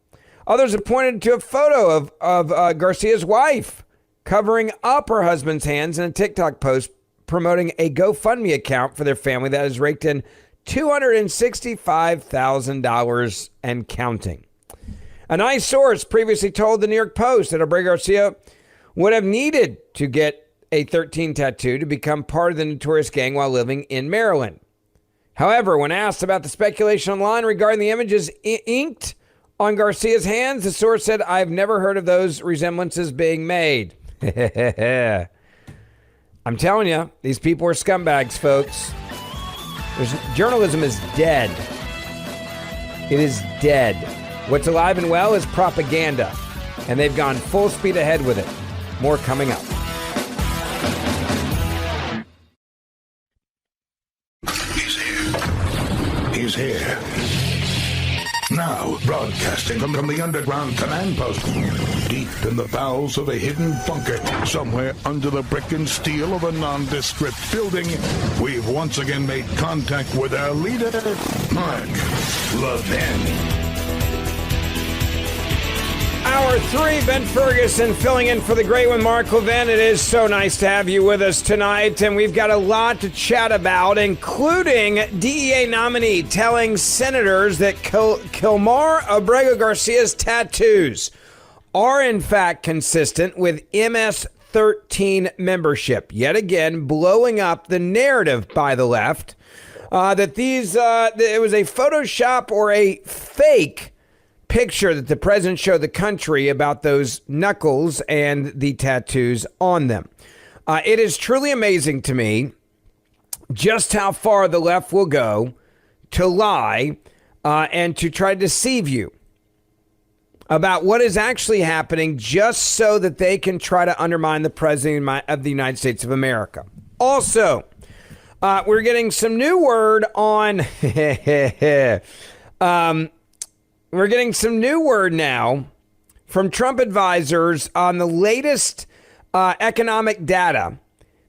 Others have pointed to a photo of Garcia's wife covering up her husband's hands in a TikTok post promoting a GoFundMe account for their family that has raked in $265,000 and counting. A nice source previously told the New York Post that Abrego Garcia would have needed to get a 13 tattoo to become part of the notorious gang while living in Maryland. However, when asked about the speculation online regarding the images inked on Garcia's hands, the source said, "I've never heard of those resemblances being made." I'm telling you, these people are scumbags, folks. Journalism is dead. It is dead. What's alive and well is propaganda, and they've gone full speed ahead with it. More coming up. He's here. Now, broadcasting from the underground command post, deep in the bowels of a hidden bunker, somewhere under the brick and steel of a nondescript building, we've once again made contact with our leader, Mark Levin. Hour 3, Ben Ferguson filling in for the great one, Mark Levin. It is so nice to have you with us tonight, and we've got a lot to chat about, including DEA nominee telling senators that Kilmar Abrego Garcia's tattoos are in fact consistent with MS-13 membership. Yet again, blowing up the narrative by the left that it was a Photoshop or a fake picture that the president showed the country about those knuckles and the tattoos on them. It is truly amazing to me just how far the left will go to lie and to try to deceive you about what is actually happening just so that they can try to undermine the president of the United States of America. Also, we're getting some new word on... We're getting some new word now from Trump advisors on the latest economic data.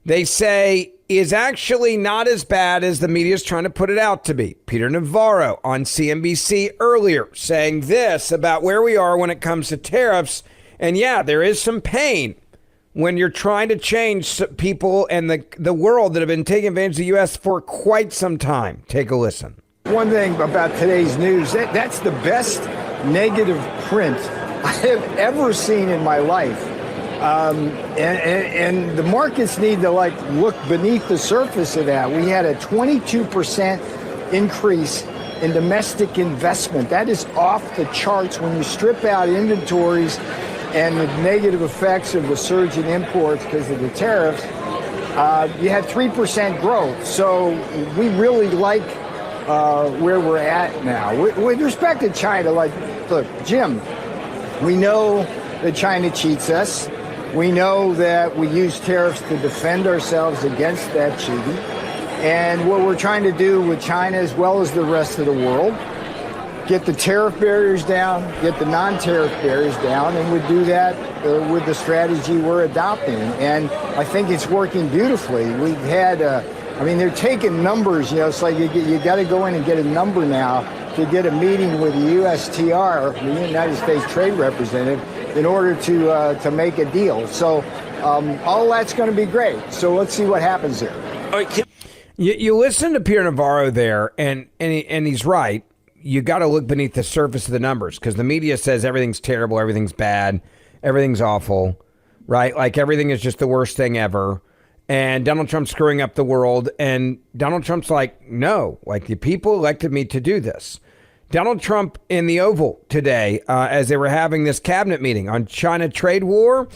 They say is actually not as bad as the media is trying to put it out to be. Peter Navarro on CNBC earlier saying this about where we are when it comes to tariffs. And yeah, there is some pain when you're trying to change people and the world that have been taking advantage of the U.S. for quite some time. Take a listen. One thing about today's news, that's the best negative print I have ever seen in my life. And the markets need to look beneath the surface of that. We had a 22% increase in domestic investment. That is off the charts when you strip out inventories and the negative effects of the surge in imports because of the tariffs. You had 3% growth. So we really like where we're at now. With respect to China, look, Jim, we know that China cheats us. We know that we use tariffs to defend ourselves against that cheating. And what we're trying to do with China, as well as the rest of the world, get the tariff barriers down, get the non-tariff barriers down, and we do that with the strategy we're adopting. And I think it's working beautifully. We've had they're taking numbers, it's like you got to go in and get a number now to get a meeting with the USTR, the United States Trade Representative, in order to make a deal. So all that's going to be great. So let's see what happens there. You listen to Peter Navarro there, and he's right. You got to look beneath the surface of the numbers because the media says everything's terrible, everything's bad, everything's awful, right? Like everything is just the worst thing ever. And Donald Trump's screwing up the world. And Donald Trump's like, no, the people elected me to do this. Donald Trump in the Oval today, as they were having this cabinet meeting on China trade war,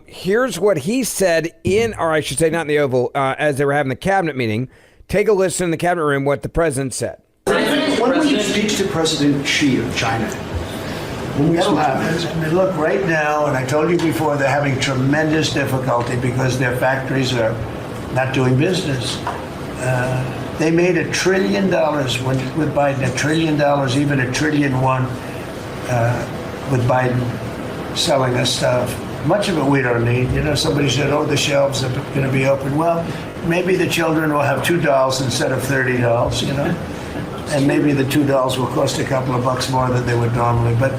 here's what he said not in the Oval, as they were having the cabinet meeting. Take a listen in the cabinet room what the president said. When will you speak to President Xi of China? That'll happen. Look, right now, and I told you before, they're having tremendous difficulty because their factories are not doing business. They made $1 trillion with Biden, $1 trillion, even $1.1 trillion with Biden selling us stuff. Much of it we don't need. Somebody said, the shelves are going to be open. Well, maybe the children will have $2 instead of $30, and maybe the $2 will cost a couple of bucks more than they would normally. But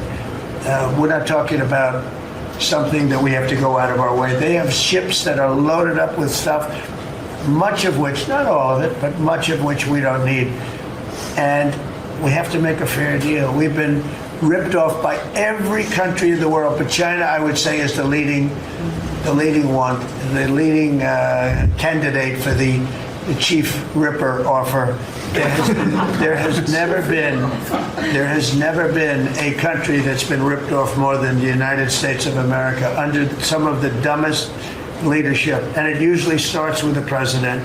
we're not talking about something that we have to go out of our way. They have ships that are loaded up with stuff, much of which, not all of it, but much of which we don't need. And we have to make a fair deal. We've been ripped off by every country in the world, but China, I would say, is the leading candidate for the chief ripper offer. There has never been a country that's been ripped off more than the United States of America under some of the dumbest leadership, and it usually starts with the president.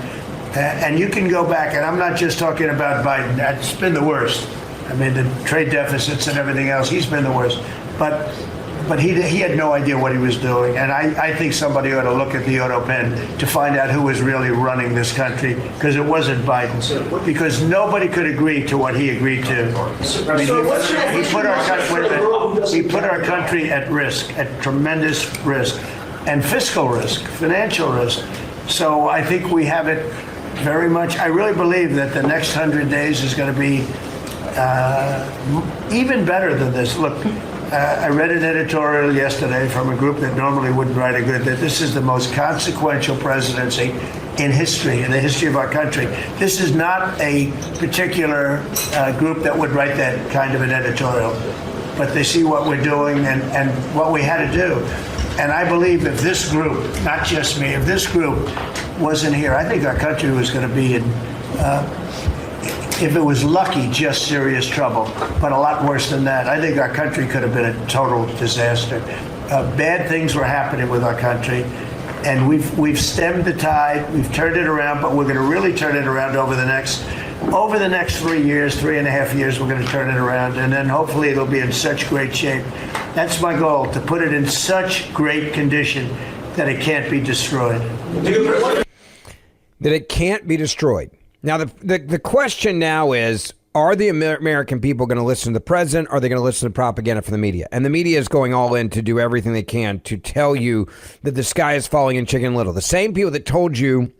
And you can go back, and I'm not just talking about Biden. That's been the worst. I mean, the trade deficits and everything else, he's been the worst. But he had no idea what he was doing. And I think somebody ought to look at the auto pen to find out who was really running this country, because it wasn't Biden. Because nobody could agree to what he agreed to. I mean, he put our country at risk, at tremendous risk, and fiscal risk, financial risk. So I think we have it very much. I really believe that the next 100 days is going to be even better than this. Look, I read an editorial yesterday from a group that normally wouldn't write a good, that this is the most consequential presidency in history, in the history of our country. This is not a particular group that would write that kind of an editorial, but they see what we're doing and what we had to do. And I believe if this group, not just me, if this group wasn't here, I think our country was going to be in, if it was lucky, just serious trouble, but a lot worse than that. I think our country could have been a total disaster. Bad things were happening with our country, and we've stemmed the tide, we've turned it around, but we're going to really turn it around over the next 3 years, 3.5 years, we're going to turn it around, and then hopefully it'll be in such great shape. That's my goal, to put it in such great condition that it can't be destroyed. That it can't be destroyed. Now, the question now is, are the American people going to listen to the president? Or are they going to listen to propaganda from the media? And the media is going all in to do everything they can to tell you that the sky is falling in Chicken Little. The same people that told you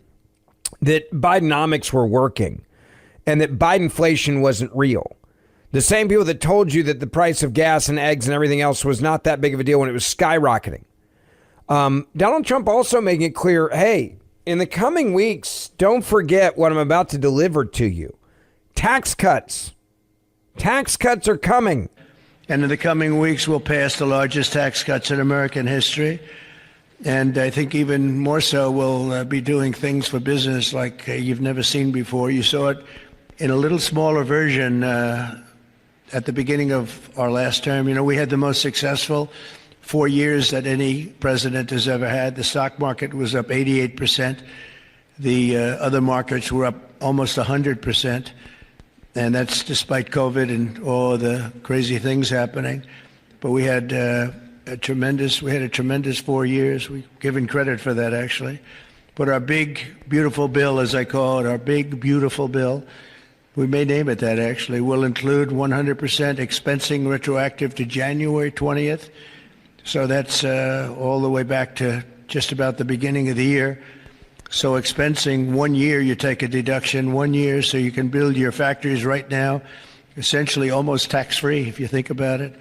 that Bidenomics were working and that Bidenflation wasn't real. The same people that told you that the price of gas and eggs and everything else was not that big of a deal when it was skyrocketing. Donald Trump also making it clear, hey, in the coming weeks, don't forget what I'm about to deliver to you. Tax cuts. Tax cuts are coming. And in the coming weeks, we'll pass the largest tax cuts in American history. And I think even more so, we'll be doing things for business like you've never seen before. You saw it in a little smaller version at the beginning of our last term. You know, we had the most successful 4 years that any president has ever had. The stock market was up 88%. The other markets were up almost 100%. And that's despite COVID and all the crazy things happening. But we had a tremendous 4 years. We've given credit for that, actually. But our big, beautiful bill, as I call it, our big, beautiful bill, we may name it that, actually, will include 100% expensing retroactive to January 20th. So that's all the way back to just about the beginning of the year. So expensing 1 year, you take a deduction 1 year, so you can build your factories right now, essentially almost tax-free, if you think about it.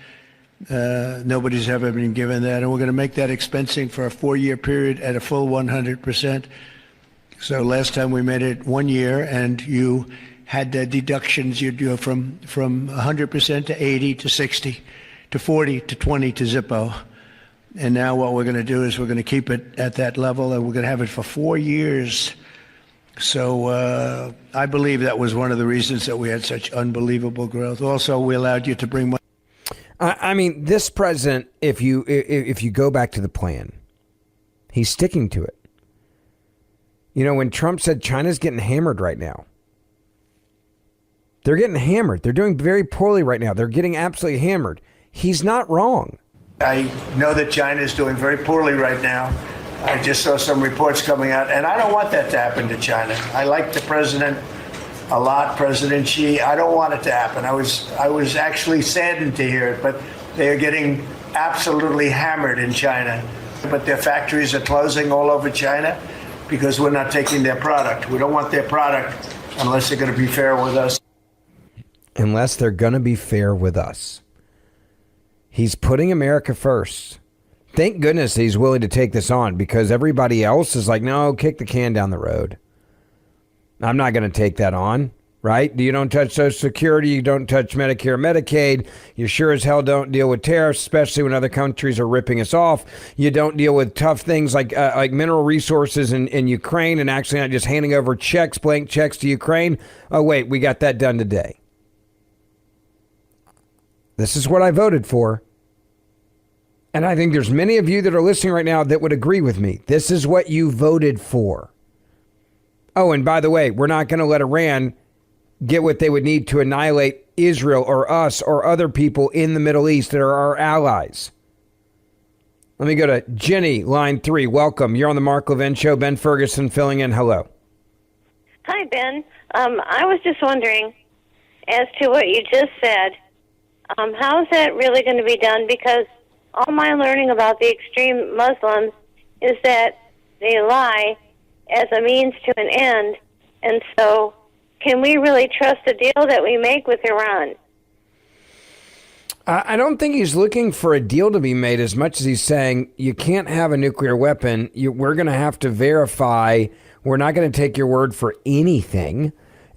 Nobody's ever been given that. And we're going to make that expensing for a 4-year period at a full 100%. So last time we made it 1 year, and you had deductions you'd do from 100% to 80 to 60 to 40 to 20 to Zippo. And now what we're going to do is we're going to keep it at that level, and we're going to have it for 4 years. So I believe that was one of the reasons that we had such unbelievable growth. Also, we allowed you to bring money. I mean, this president, if you go back to the plan, he's sticking to it. You know, when Trump said China's getting hammered right now, they're getting hammered. They're doing very poorly right now. They're getting absolutely hammered. He's not wrong. I know that China is doing very poorly right now. I just saw some reports coming out, and I don't want that to happen to China. I like the president a lot, President Xi. I don't want it to happen. I was actually saddened to hear it, but they are getting absolutely hammered in China. But their factories are closing all over China because we're not taking their product. We don't want their product unless they're going to be fair with us. Unless they're going to be fair with us. He's putting America first. Thank goodness he's willing to take this on, because everybody else is like, no, kick the can down the road. I'm not going to take that on. right? You don't touch Social Security. You don't touch Medicare, Medicaid. You sure as hell don't deal with tariffs, especially when other countries are ripping us off. You don't deal with tough things like mineral resources in Ukraine and actually not just handing over checks, blank checks to Ukraine. Oh, wait, we got that done today. This is what I voted for. And I think there's many of you that are listening right now that would agree with me. This is what you voted for. Oh, and by the way, we're not going to let Iran get what they would need to annihilate Israel or us or other people in the Middle East that are our allies. Let me go to Jenny, line 3. Welcome. You're on the Mark Levin Show. Ben Ferguson filling in. Hello. Hi, Ben. I was just wondering, as to what you just said, how is that really going to be done? Because all my learning about the extreme Muslims is that they lie as a means to an end. And so can we really trust the deal that we make with Iran? I don't think he's looking for a deal to be made as much as he's saying you can't have a nuclear weapon. We're going to have to verify. We're not going to take your word for anything.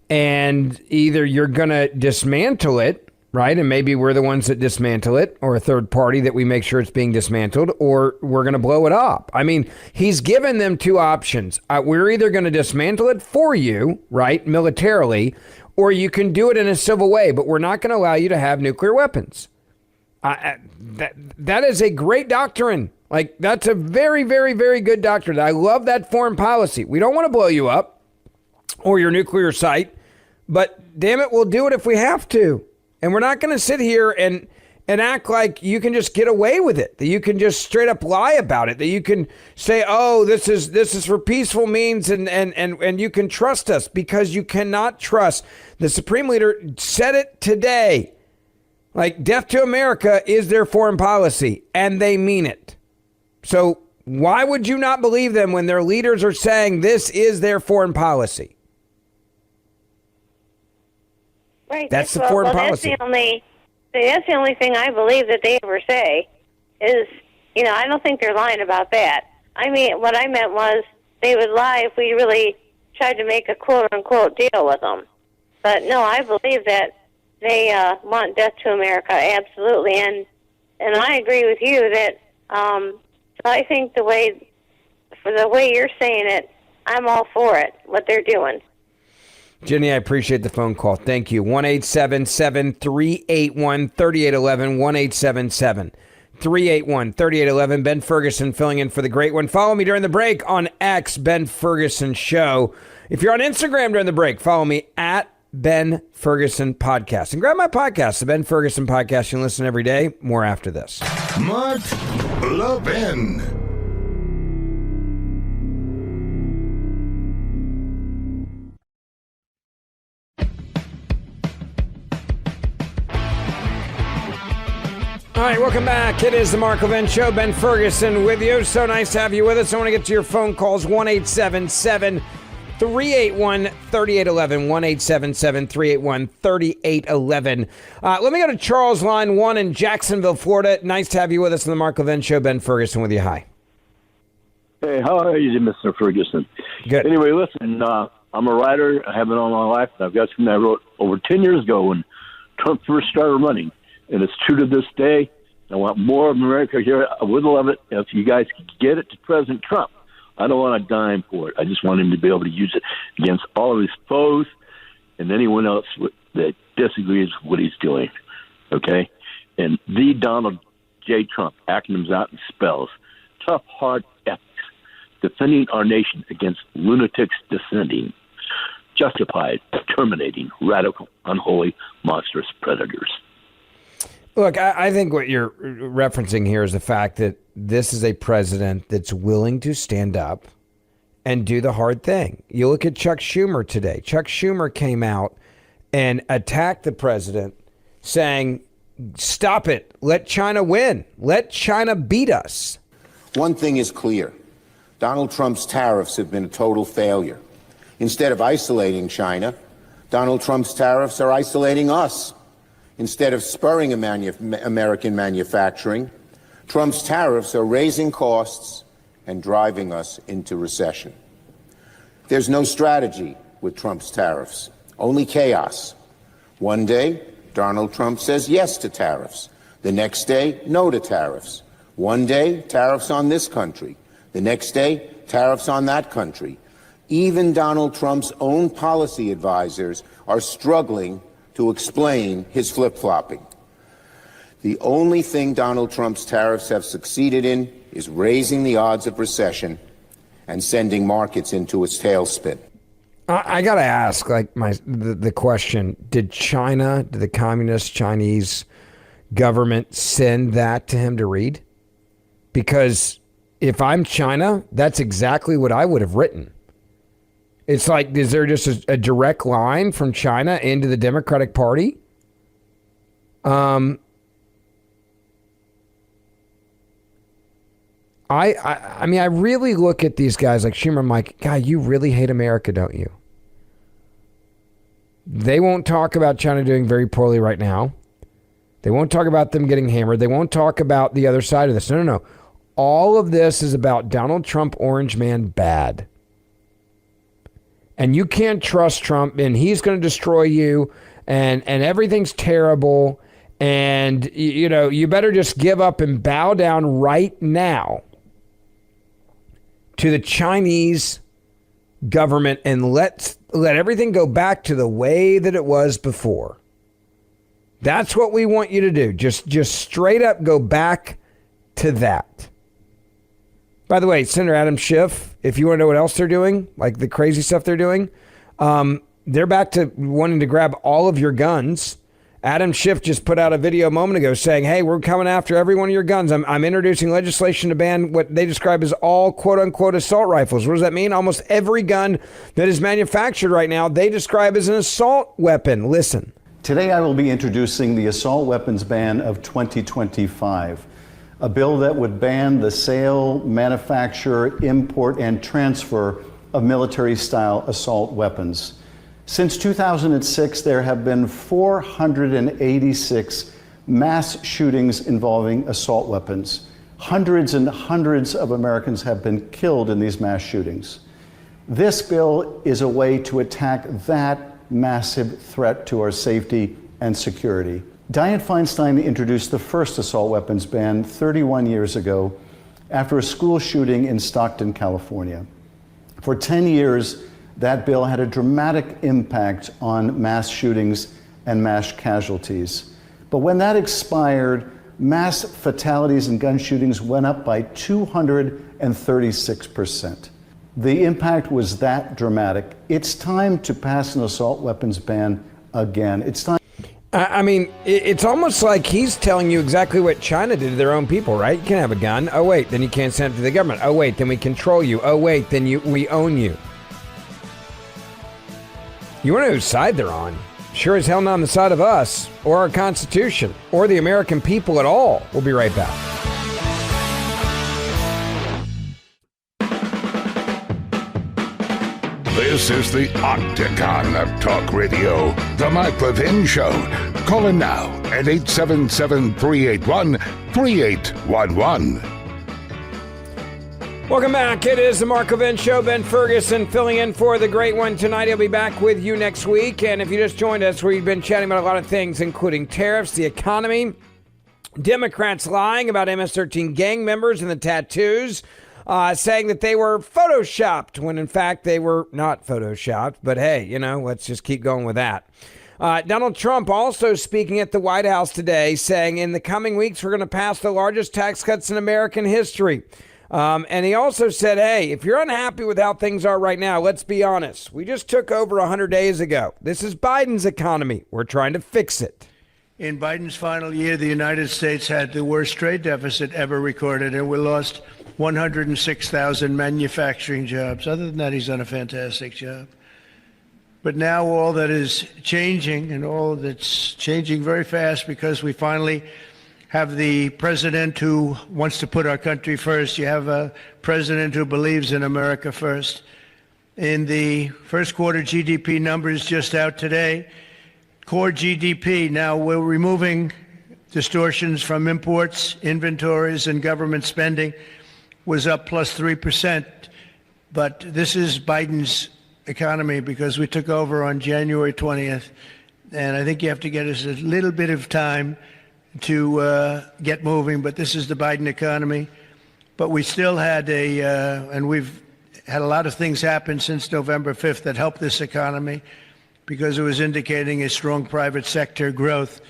And either you're going to dismantle it, right? And maybe we're the ones that dismantle it, or a third party that we make sure it's being dismantled, or we're going to blow it up. I mean, he's given them two options. We're either going to dismantle it for you, right, militarily, or you can do it in a civil way, but we're not going to allow you to have nuclear weapons. That is a great doctrine. Like, that's a very, very, very good doctrine. I love that foreign policy. We don't want to blow you up or your nuclear site, but damn it, we'll do it if we have to. And we're not going to sit here and act like you can just get away with it, that you can just straight up lie about it, that you can say, oh, this is for peaceful means and you can trust us, because you cannot trust. The Supreme Leader said it today. Like, death to America is their foreign policy, and they mean it. So why would you not believe them when their leaders are saying this is their foreign policy? Right. That's the foreign policy. That's the only thing I believe that they ever say is, I don't think they're lying about that. I mean, what I meant was they would lie if we really tried to make a quote-unquote deal with them. But no, I believe that they want death to America, absolutely. And I agree with you that I think the way you're saying it, I'm all for it, what they're doing. Jenny, I appreciate the phone call. Thank you. 1-877-381-3811. 1-877-381-3811. Ben Ferguson filling in for the great one. Follow me during the break on X, Ben Ferguson Show. If you're on Instagram during the break, follow me at Ben Ferguson Podcast. And grab my podcast, the Ben Ferguson Podcast. You can listen every day. More after this. Mark Levin. All right, welcome back. It is the Mark Levin Show. Ben Ferguson with you. So nice to have you with us. I want to get to your phone calls. 1-877-381-3811. 1-877-381-3811. Let me go to Charles, line 1 in Jacksonville, Florida. Nice to have you with us on the Mark Levin Show. Ben Ferguson with you. Hi. Hey, how are you, Mr. Ferguson? Good. Anyway, listen, I'm a writer. I have been all my life. I've got something I wrote over 10 years ago when Trump first started running. And it's true to this day. I want more of America here. I would love it if you guys could get it to President Trump. I don't want a dime for it. I just want him to be able to use it against all of his foes and anyone else that disagrees with what he's doing. Okay? And the Donald J. Trump, acronyms out in spells. Tough, hard ethics. Defending our nation against lunatics dissenting. Justified, terminating radical, unholy, monstrous predators. Look, I think what you're referencing here is the fact that this is a president that's willing to stand up and do the hard thing. You look at Chuck Schumer today. Chuck Schumer came out and attacked the president, saying, stop it. Let China win. Let China beat us. One thing is clear. Donald Trump's tariffs have been a total failure. Instead of isolating China, Donald Trump's tariffs are isolating us. Instead of spurring American manufacturing, Trump's tariffs are raising costs and driving us into recession. There's no strategy with Trump's tariffs. Only chaos. One day, Donald Trump says yes to tariffs. The next day, no to tariffs. One day, tariffs on this country. The next day, tariffs on that country. Even Donald Trump's own policy advisors are struggling to explain his flip-flopping. The only thing Donald Trump's tariffs have succeeded in is raising the odds of recession and sending markets into its tailspin. I got to ask, like, the question, did the communist Chinese government send that to him to read? Because if I'm China, that's exactly what I would have written. It's like, is there just a direct line from China into the Democratic Party? I mean, I really look at these guys like Schumer. I'm like, God, you really hate America, don't you? They won't talk about China doing very poorly right now. They won't talk about them getting hammered. They won't talk about the other side of this. No. All of this is about Donald Trump, Orange Man, bad. And you can't trust Trump, and he's going to destroy you, and everything's terrible, and you better just give up and bow down right now to the Chinese government and let everything go back to the way that it was before. That's what we want you to do. Just straight up go back to that. By the way, Senator Adam Schiff, if you want to know what else they're doing, like the crazy stuff they're doing, they're back to wanting to grab all of your guns. Adam Schiff just put out a video a moment ago saying, hey, we're coming after every one of your guns. I'm introducing legislation to ban what they describe as all quote-unquote assault rifles. What does that mean? Almost every gun that is manufactured right now, they describe as an assault weapon. Listen. Today I will be introducing the assault weapons ban of 2025. A bill that would ban the sale, manufacture, import, and transfer of military-style assault weapons. Since 2006, there have been 486 mass shootings involving assault weapons. Hundreds and hundreds of Americans have been killed in these mass shootings. This bill is a way to attack that massive threat to our safety and security. Dianne Feinstein introduced the first assault weapons ban 31 years ago after a school shooting in Stockton, California. For 10 years, that bill had a dramatic impact on mass shootings and mass casualties. But when that expired, mass fatalities and gun shootings went up by 236%. The impact was that dramatic. It's time to pass an assault weapons ban again. It's time. I mean, it's almost like he's telling you exactly what China did to their own people, right? You can't have a gun. Oh, wait, then you can't send it to the government. Oh, wait, then we control you. Oh, wait, then we own you. You want to know whose side they're on? Sure as hell not on the side of us, or our Constitution, or the American people at all. We'll be right back. This is the Octagon of Talk Radio, the Mark Levin Show. Call in now at 877-381-3811. Welcome back. It is the Mark Levin Show. Ben Ferguson filling in for the great one tonight. He'll be back with you next week. And if you just joined us, we've been chatting about a lot of things, including tariffs, the economy, Democrats lying about MS-13 gang members and the tattoos, saying that they were photoshopped when in fact they were not photoshopped. But hey, let's just keep going with that. Donald Trump also speaking at the White House today, saying in the coming weeks we're going to pass the largest tax cuts in American history. And he also said, hey, if you're unhappy with how things are right now, let's be honest. We just took over 100 days ago. This is Biden's economy. We're trying to fix it. In Biden's final year, the United States had the worst trade deficit ever recorded, and we lost 106,000 manufacturing jobs. Other than that, he's done a fantastic job. But now all that is changing, and all that's changing very fast, because we finally have the president who wants to put our country first. You have a president who believes in America first. In the first quarter GDP numbers just out today, core GDP, now we're removing distortions from imports, inventories, and government spending, was up plus 3%. But this is Biden's economy because we took over on January 20th, and I think you have to get us a little bit of time to get moving, but this is the Biden economy. But we still had and we've had a lot of things happen since November 5th that helped this economy because it was indicating a strong private sector growth,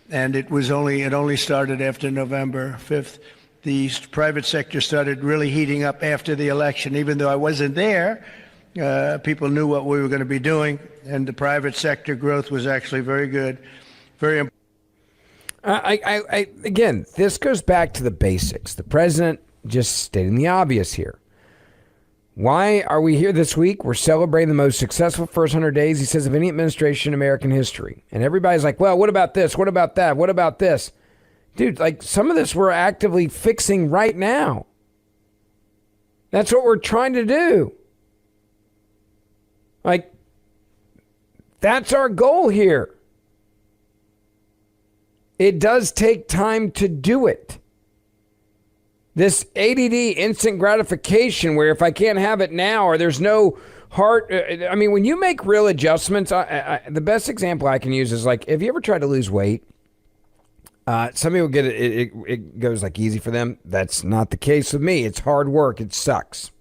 and it only started after November 5th. The private sector started really heating up after the election. Even though I wasn't there, people knew what we were going to be doing, and the private sector growth was actually very good, very important. Again, this goes back to the basics. The president just stating the obvious here. Why are we here this week? We're celebrating the most successful first 100 days, he says, of any administration in American history. And everybody's like, well, what about this? What about that? What about this? Dude, like some of this we're actively fixing right now. That's what we're trying to do. Like, that's our goal here. It does take time to do it. This ADD, instant gratification, where if I can't have it now or there's no heart. I mean, when you make real adjustments, the best example I can use is like, have you ever tried to lose weight? Some people get it, it goes like easy for them. That's not the case with me. It's hard work. It sucks.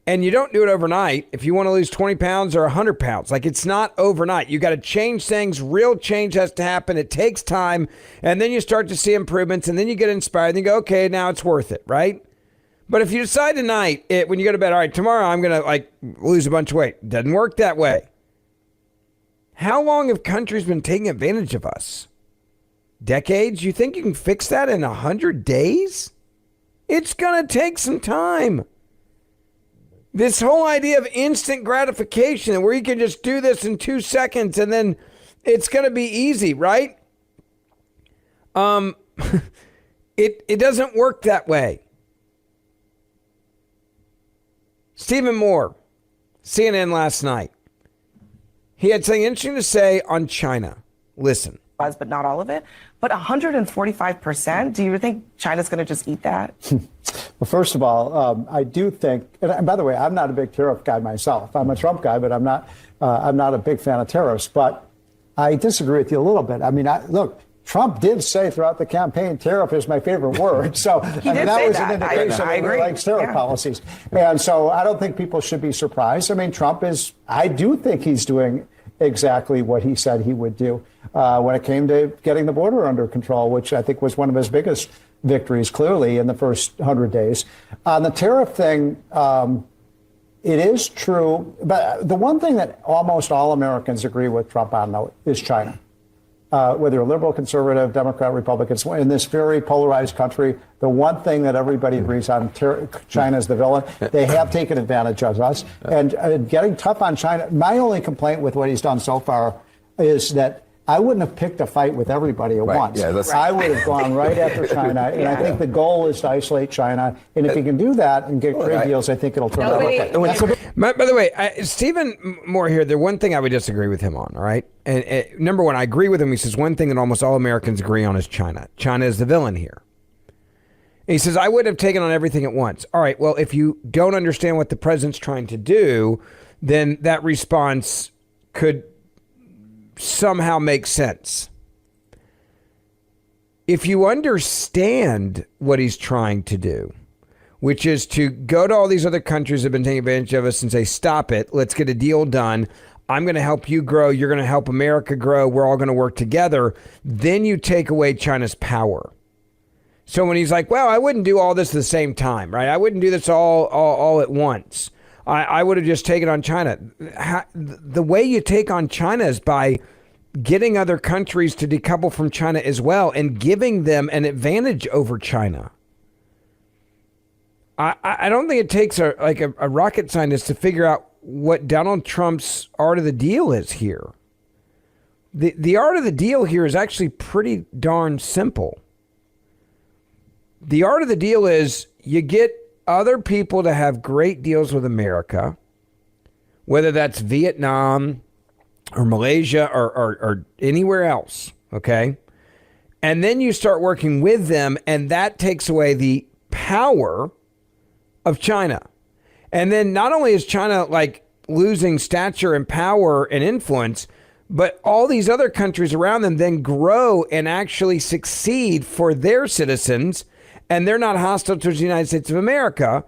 And you don't do it overnight. If you want to lose 20 pounds or 100 pounds, like it's not overnight. You got to change things. Real change has to happen. It takes time. And then you start to see improvements and then you get inspired and you go, okay, now it's worth it, right? But if you decide tonight, when you go to bed, all right, tomorrow I'm going to like lose a bunch of weight. Doesn't work that way. How long have countries been taking advantage of us? Decades? You think you can fix that in 100 days? It's going to take some time. This whole idea of instant gratification where you can just do this in 2 seconds and then it's going to be easy, right? It doesn't work that way. Stephen Moore, CNN last night. He had something interesting to say on China. Listen. But not all of it. But 145%, do you think China's going to just eat that? Well, first of all, I do think, and by the way, I'm not a big tariff guy myself. I'm a Trump guy, but I'm not a big fan of tariffs. But I disagree with you a little bit. I mean, look, Trump did say throughout the campaign, tariff is my favorite word. So that was an indication that he likes tariff policies. And so I don't think people should be surprised. I mean, I do think he's doing exactly what he said he would do when it came to getting the border under control, which I think was one of his biggest victories, clearly, in the first 100 days. On the tariff thing, it is true. But the one thing that almost all Americans agree with Trump on, though, is China. Whether you're liberal, conservative, Democrat, Republican, in this very polarized country, the one thing that everybody agrees on, China is the villain. They have taken advantage of us. And getting tough on China, my only complaint with what he's done so far is that I wouldn't have picked a fight with everybody at once. Yeah, I would have gone right after China. And I think the goal is to isolate China. And if you can do that and get trade deals, I think it'll turn out okay. By the way, Stephen Moore here, the one thing I would disagree with him on, all right? And number one, I agree with him. He says one thing that almost all Americans agree on is China. China is the villain here. And he says, I would have taken on everything at once. All right, well, if you don't understand what the president's trying to do, then that response could somehow make sense. If you understand what he's trying to do, which is to go to all these other countries that have been taking advantage of us and say, stop it, let's get a deal done. I'm going to help you grow. You're going to help America grow. We're all going to work together. Then you take away China's power. So when he's like, well, I wouldn't do all this at the same time, right? I wouldn't do this all at once. I would have just taken on China. The way you take on China is by getting other countries to decouple from China as well and giving them an advantage over China. I don't think it takes a rocket scientist to figure out what Donald Trump's art of the deal is here. The art of the deal here is actually pretty darn simple. The art of the deal is you get other people to have great deals with America, whether that's Vietnam or Malaysia or anywhere else, okay? And then you start working with them, and that takes away the power of China. And then not only is China like losing stature and power and influence, but all these other countries around them then grow and actually succeed for their citizens, and they're not hostile towards the United States of America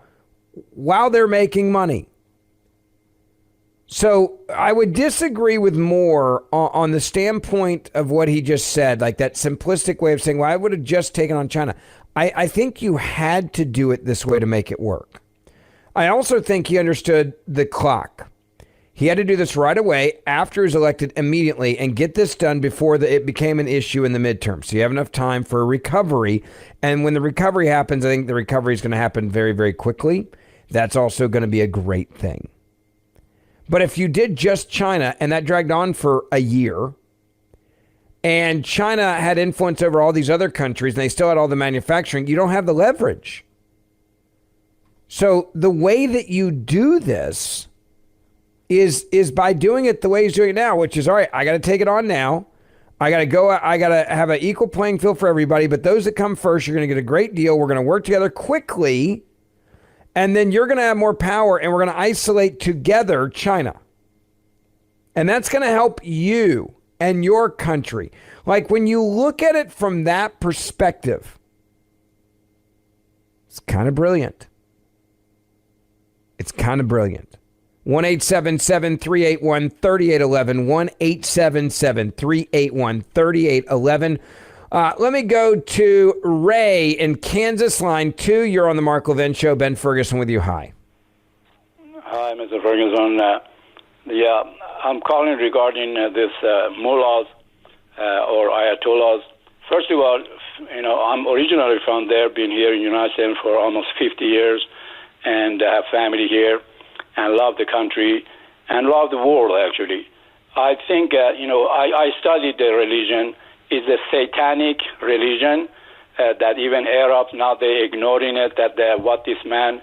while they're making money. So I would disagree with Moore on the standpoint of what he just said, like that simplistic way of saying, well, I would have just taken on China. I think you had to do it this way to make it work. I also think he understood the clock. He had to do this right away after he was elected immediately and get this done before it became an issue in the midterm. So you have enough time for a recovery. And when the recovery happens, I think the recovery is going to happen very, very quickly. That's also going to be a great thing. But if you did just China and that dragged on for a year, and China had influence over all these other countries and they still had all the manufacturing, you don't have the leverage. So the way that you do this is by doing it the way he's doing it now, which is, all right, I got to take it on now. I got to have an equal playing field for everybody. But those that come first, you're going to get a great deal. We're going to work together quickly. And then you're going to have more power and we're going to isolate together China. And that's going to help you and your country. Like when you look at it from that perspective, it's kind of brilliant. It's kind of brilliant. 1-877-381-3811. 1-877-381-3811. Let me go to Ray in Kansas, line 2. You're on the Mark Levin Show. Ben Ferguson with you. Hi. Hi, Mr. Ferguson. I'm calling regarding this mullahs or ayatollahs. First of all, I'm originally from there, been here in the United States for almost 50 years, and have family here, and love the country, and love the world, actually. I think, I studied the religion. It's a satanic religion that even Arabs, now they're ignoring it, that what this man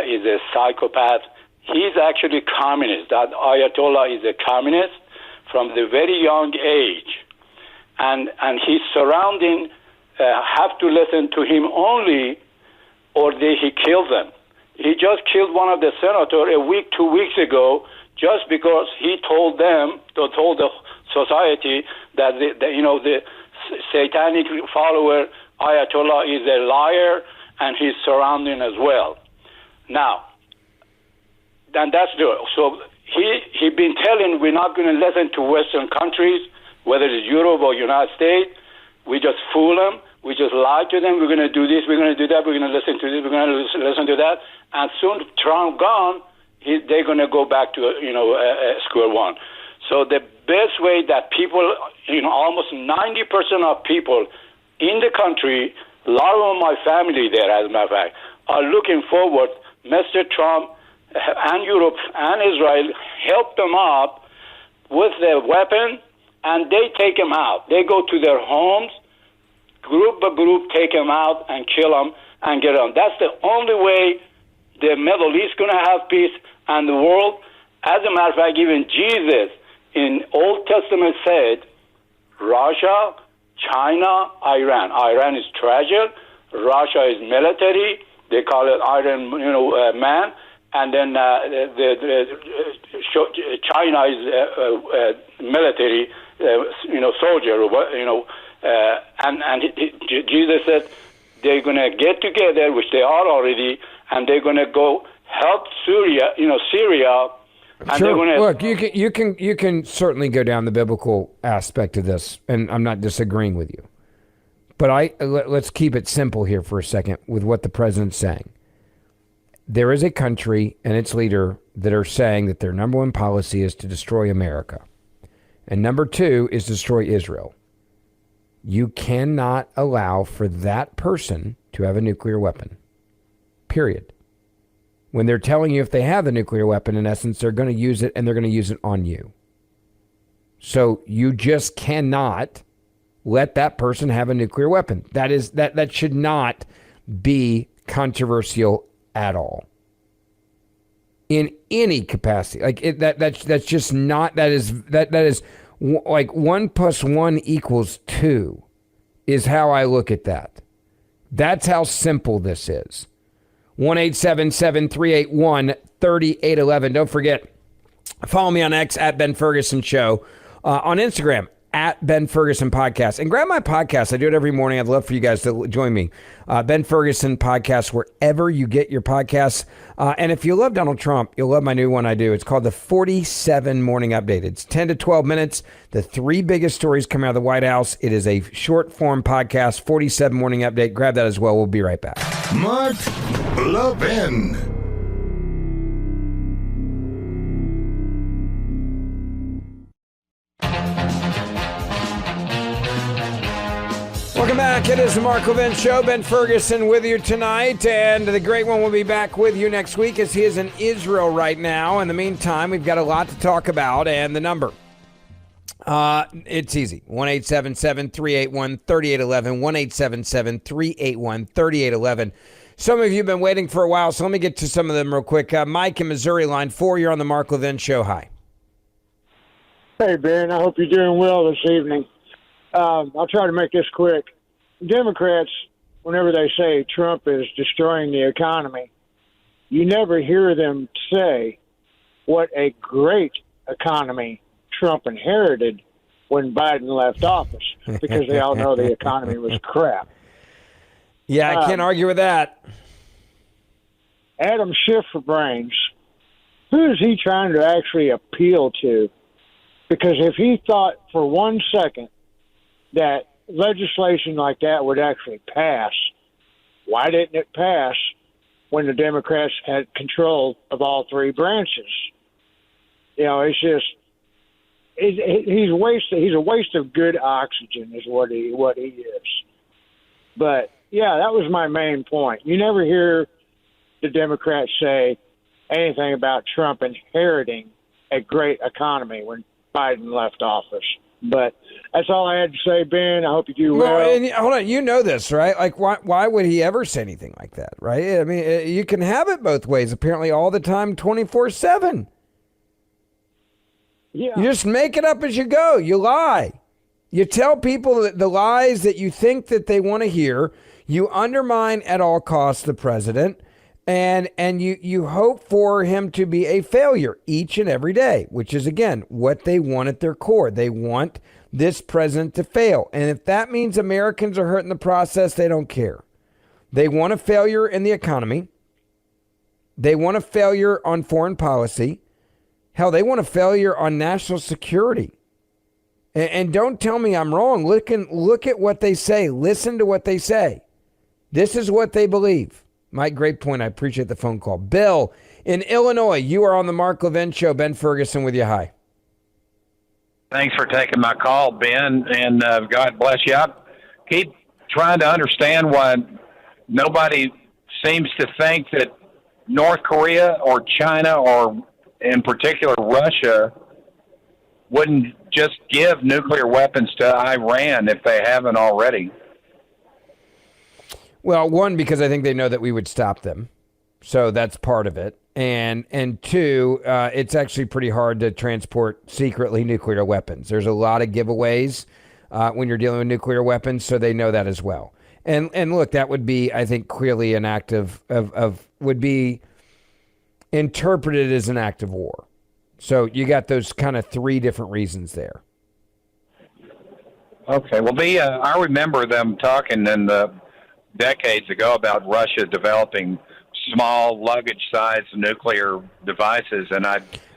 is a psychopath. He's actually communist. That Ayatollah is a communist from the very young age. And his surrounding have to listen to him only, or he kills them. He just killed one of the senators 2 weeks ago just because he told the society that the satanic follower Ayatollah is a liar, and he's surrounding as well. Now, then that's so he been telling we're not going to listen to Western countries, whether it's Europe or United States. We just fool them. We just lie to them. We're going to do this. We're going to do that. We're going to listen to this. We're going to listen to that. And soon Trump gone, they're going to go back to square one. So the best way that people, almost 90% of people in the country, a lot of my family there, as a matter of fact, are looking forward. Mr. Trump and Europe and Israel help them up with their weapon, and they take them out. They go to their homes, group by group, take them out and kill them and get them. That's the only way the Middle East is going to have peace and the world. As a matter of fact, even Jesus in Old Testament said, Russia, China, Iran. Iran is treasure. Russia is military. They call it Iron Man. And then China is military, soldier. And Jesus said they're going to get together, which they are already, and they're going to go help Syria. And sure. Gonna... Look, you can certainly go down the biblical aspect of this, and I'm not disagreeing with you. But let's keep it simple here for a second with what the president's saying. There is a country and its leader that are saying that their number one policy is to destroy America. And number two is destroy Israel. You cannot allow for that person to have a nuclear weapon. Period. When they're telling you if they have the nuclear weapon, in essence, they're going to use it, and they're going to use it on you. So you just cannot let that person have a nuclear weapon. That should not be controversial at all. In any capacity. Like that's just not, that is like 1 + 1 = 2 is how I look at that. That's how simple this is. 1-877-381-3811. Don't forget, Follow me on X at Ben Ferguson Show. On Instagram at Ben Ferguson Podcast. And grab my podcast. I do it every morning. I'd love for you guys to join me. Ben Ferguson Podcast, wherever you get your podcasts. And if you love Donald Trump, you'll love my new one I do. It's called the 47 Morning Update. It's 10 to 12 minutes. The 3 biggest stories coming out of the White House. It is a short form podcast, 47 Morning Update. Grab that as well. We'll be right back. Mark Levin. Welcome back. It is the Mark Levin Show. Ben Ferguson with you tonight. And the great one will be back with you next week as he is in Israel right now. In the meantime, we've got a lot to talk about. And the number, it's easy. 1-877-381-3811. 1-877-381-3811. Some of you have been waiting for a while, so let me get to some of them real quick. Mike in Missouri, line 4. You're on the Mark Levin Show. Hi. Hey, Ben. I hope you're doing well this evening. I'll try to make this quick. Democrats, whenever they say Trump is destroying the economy, you never hear them say what a great economy Trump inherited when Biden left office, because they all know the economy was crap. Yeah, I can't argue with that. Adam Schiff for brains. Who is he trying to actually appeal to? Because if he thought for 1 second that legislation like that would actually pass, why didn't it pass when the Democrats had control of all 3 branches? You know, it's just he's a waste of good oxygen is what he is. But yeah, that was my main point. You never hear the Democrats say anything about Trump inheriting a great economy when Biden left office. But that's all I had to say, Ben. I hope you do well. And hold on, you know this, right? Like, why would he ever say anything like that, right? I mean, you can have it both ways, apparently all the time, 24/7. Yeah. You just make it up as you go. You lie. You tell people that the lies that you think that they want to hear. You undermine at all costs the president. And you hope for him to be a failure each and every day, which is, again, what they want at their core. They want this president to fail. And if that means Americans are hurt in the process, they don't care. They want a failure in the economy. They want a failure on foreign policy. Hell, they want a failure on national security. And don't tell me I'm wrong. Look at what they say. Listen to what they say. This is what they believe. Mike, great point. I appreciate the phone call. Bill in Illinois, you are on the Mark Levin Show. Ben Ferguson with you. Hi. Thanks for taking my call, Ben, and God bless you. I keep trying to understand why nobody seems to think that North Korea or China or, in particular, Russia wouldn't just give nuclear weapons to Iran if they haven't already. Well, one, because I think they know that we would stop them. So that's part of it. And two, it's actually pretty hard to transport secretly nuclear weapons. There's a lot of giveaways when you're dealing with nuclear weapons, so they know that as well. And look, that would be, I think, clearly an act of would be interpreted as an act of war. So you got those kind of 3 different reasons there. Okay. Well, I remember them talking in the decades ago about Russia developing small luggage-sized nuclear devices,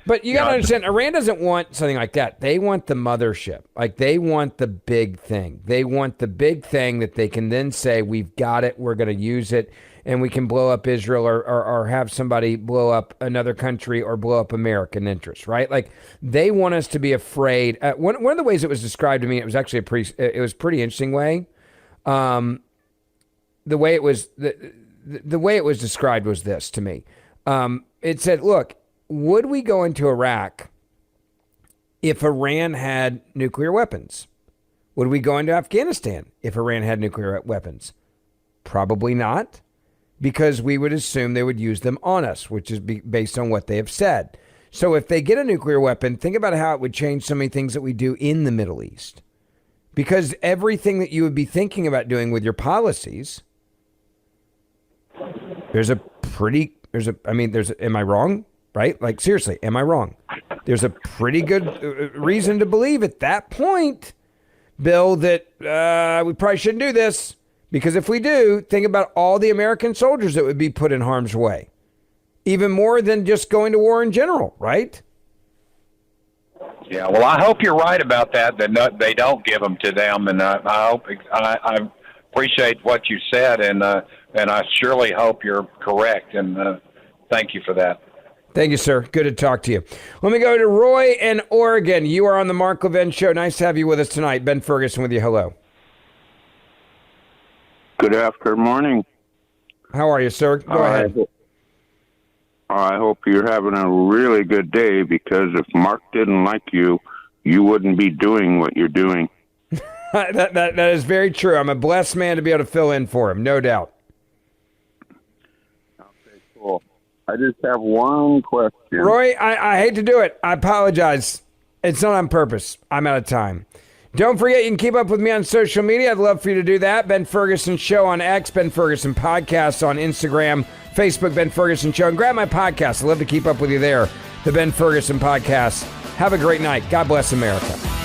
But you got to understand, Iran doesn't want something like that. They want the mothership. Like, they want the big thing. They want the big thing that they can then say, we've got it, we're going to use it, and we can blow up Israel or have somebody blow up another country or blow up American interests, right? Like, they want us to be afraid. One of the ways it was described to me, it was actually a pretty interesting way. The way it was described was this to me. It said, look, would we go into Iraq if Iran had nuclear weapons? Would we go into Afghanistan if Iran had nuclear weapons? Probably not, because we would assume they would use them on us, which is based on what they have said. So if they get a nuclear weapon, think about how it would change so many things that we do in the Middle East. Because everything that you would be thinking about doing with your policies, am I wrong? Right? Like, seriously, am I wrong? there's a pretty good reason to believe at that point, Bill, that we probably shouldn't do this. Because if we do, think about all the American soldiers that would be put in harm's way. Even more than just going to war in general, right? Yeah, well, I hope you're right about that they don't give them to them. And I appreciate what you said, and I surely hope you're correct. And thank you for that. Thank you, sir. Good to talk to you. Let me go to Roy in Oregon. You are on the Mark Levin Show. Nice to have you with us tonight. Ben Ferguson with you. Hello. Good afternoon. Morning. How are you, sir? Go ahead. I hope you're having a really good day, because if Mark didn't like you, you wouldn't be doing what you're doing. That is very true. I'm a blessed man to be able to fill in for him, no doubt. Okay, cool. I just have one question. Roy, I hate to do it. I apologize. It's not on purpose. I'm out of time. Don't forget, you can keep up with me on social media. I'd love for you to do that. Ben Ferguson Show on X, Ben Ferguson Podcast on Instagram, Facebook, Ben Ferguson Show. And grab my podcast. I'd love to keep up with you there. The Ben Ferguson Podcast. Have a great night. God bless America.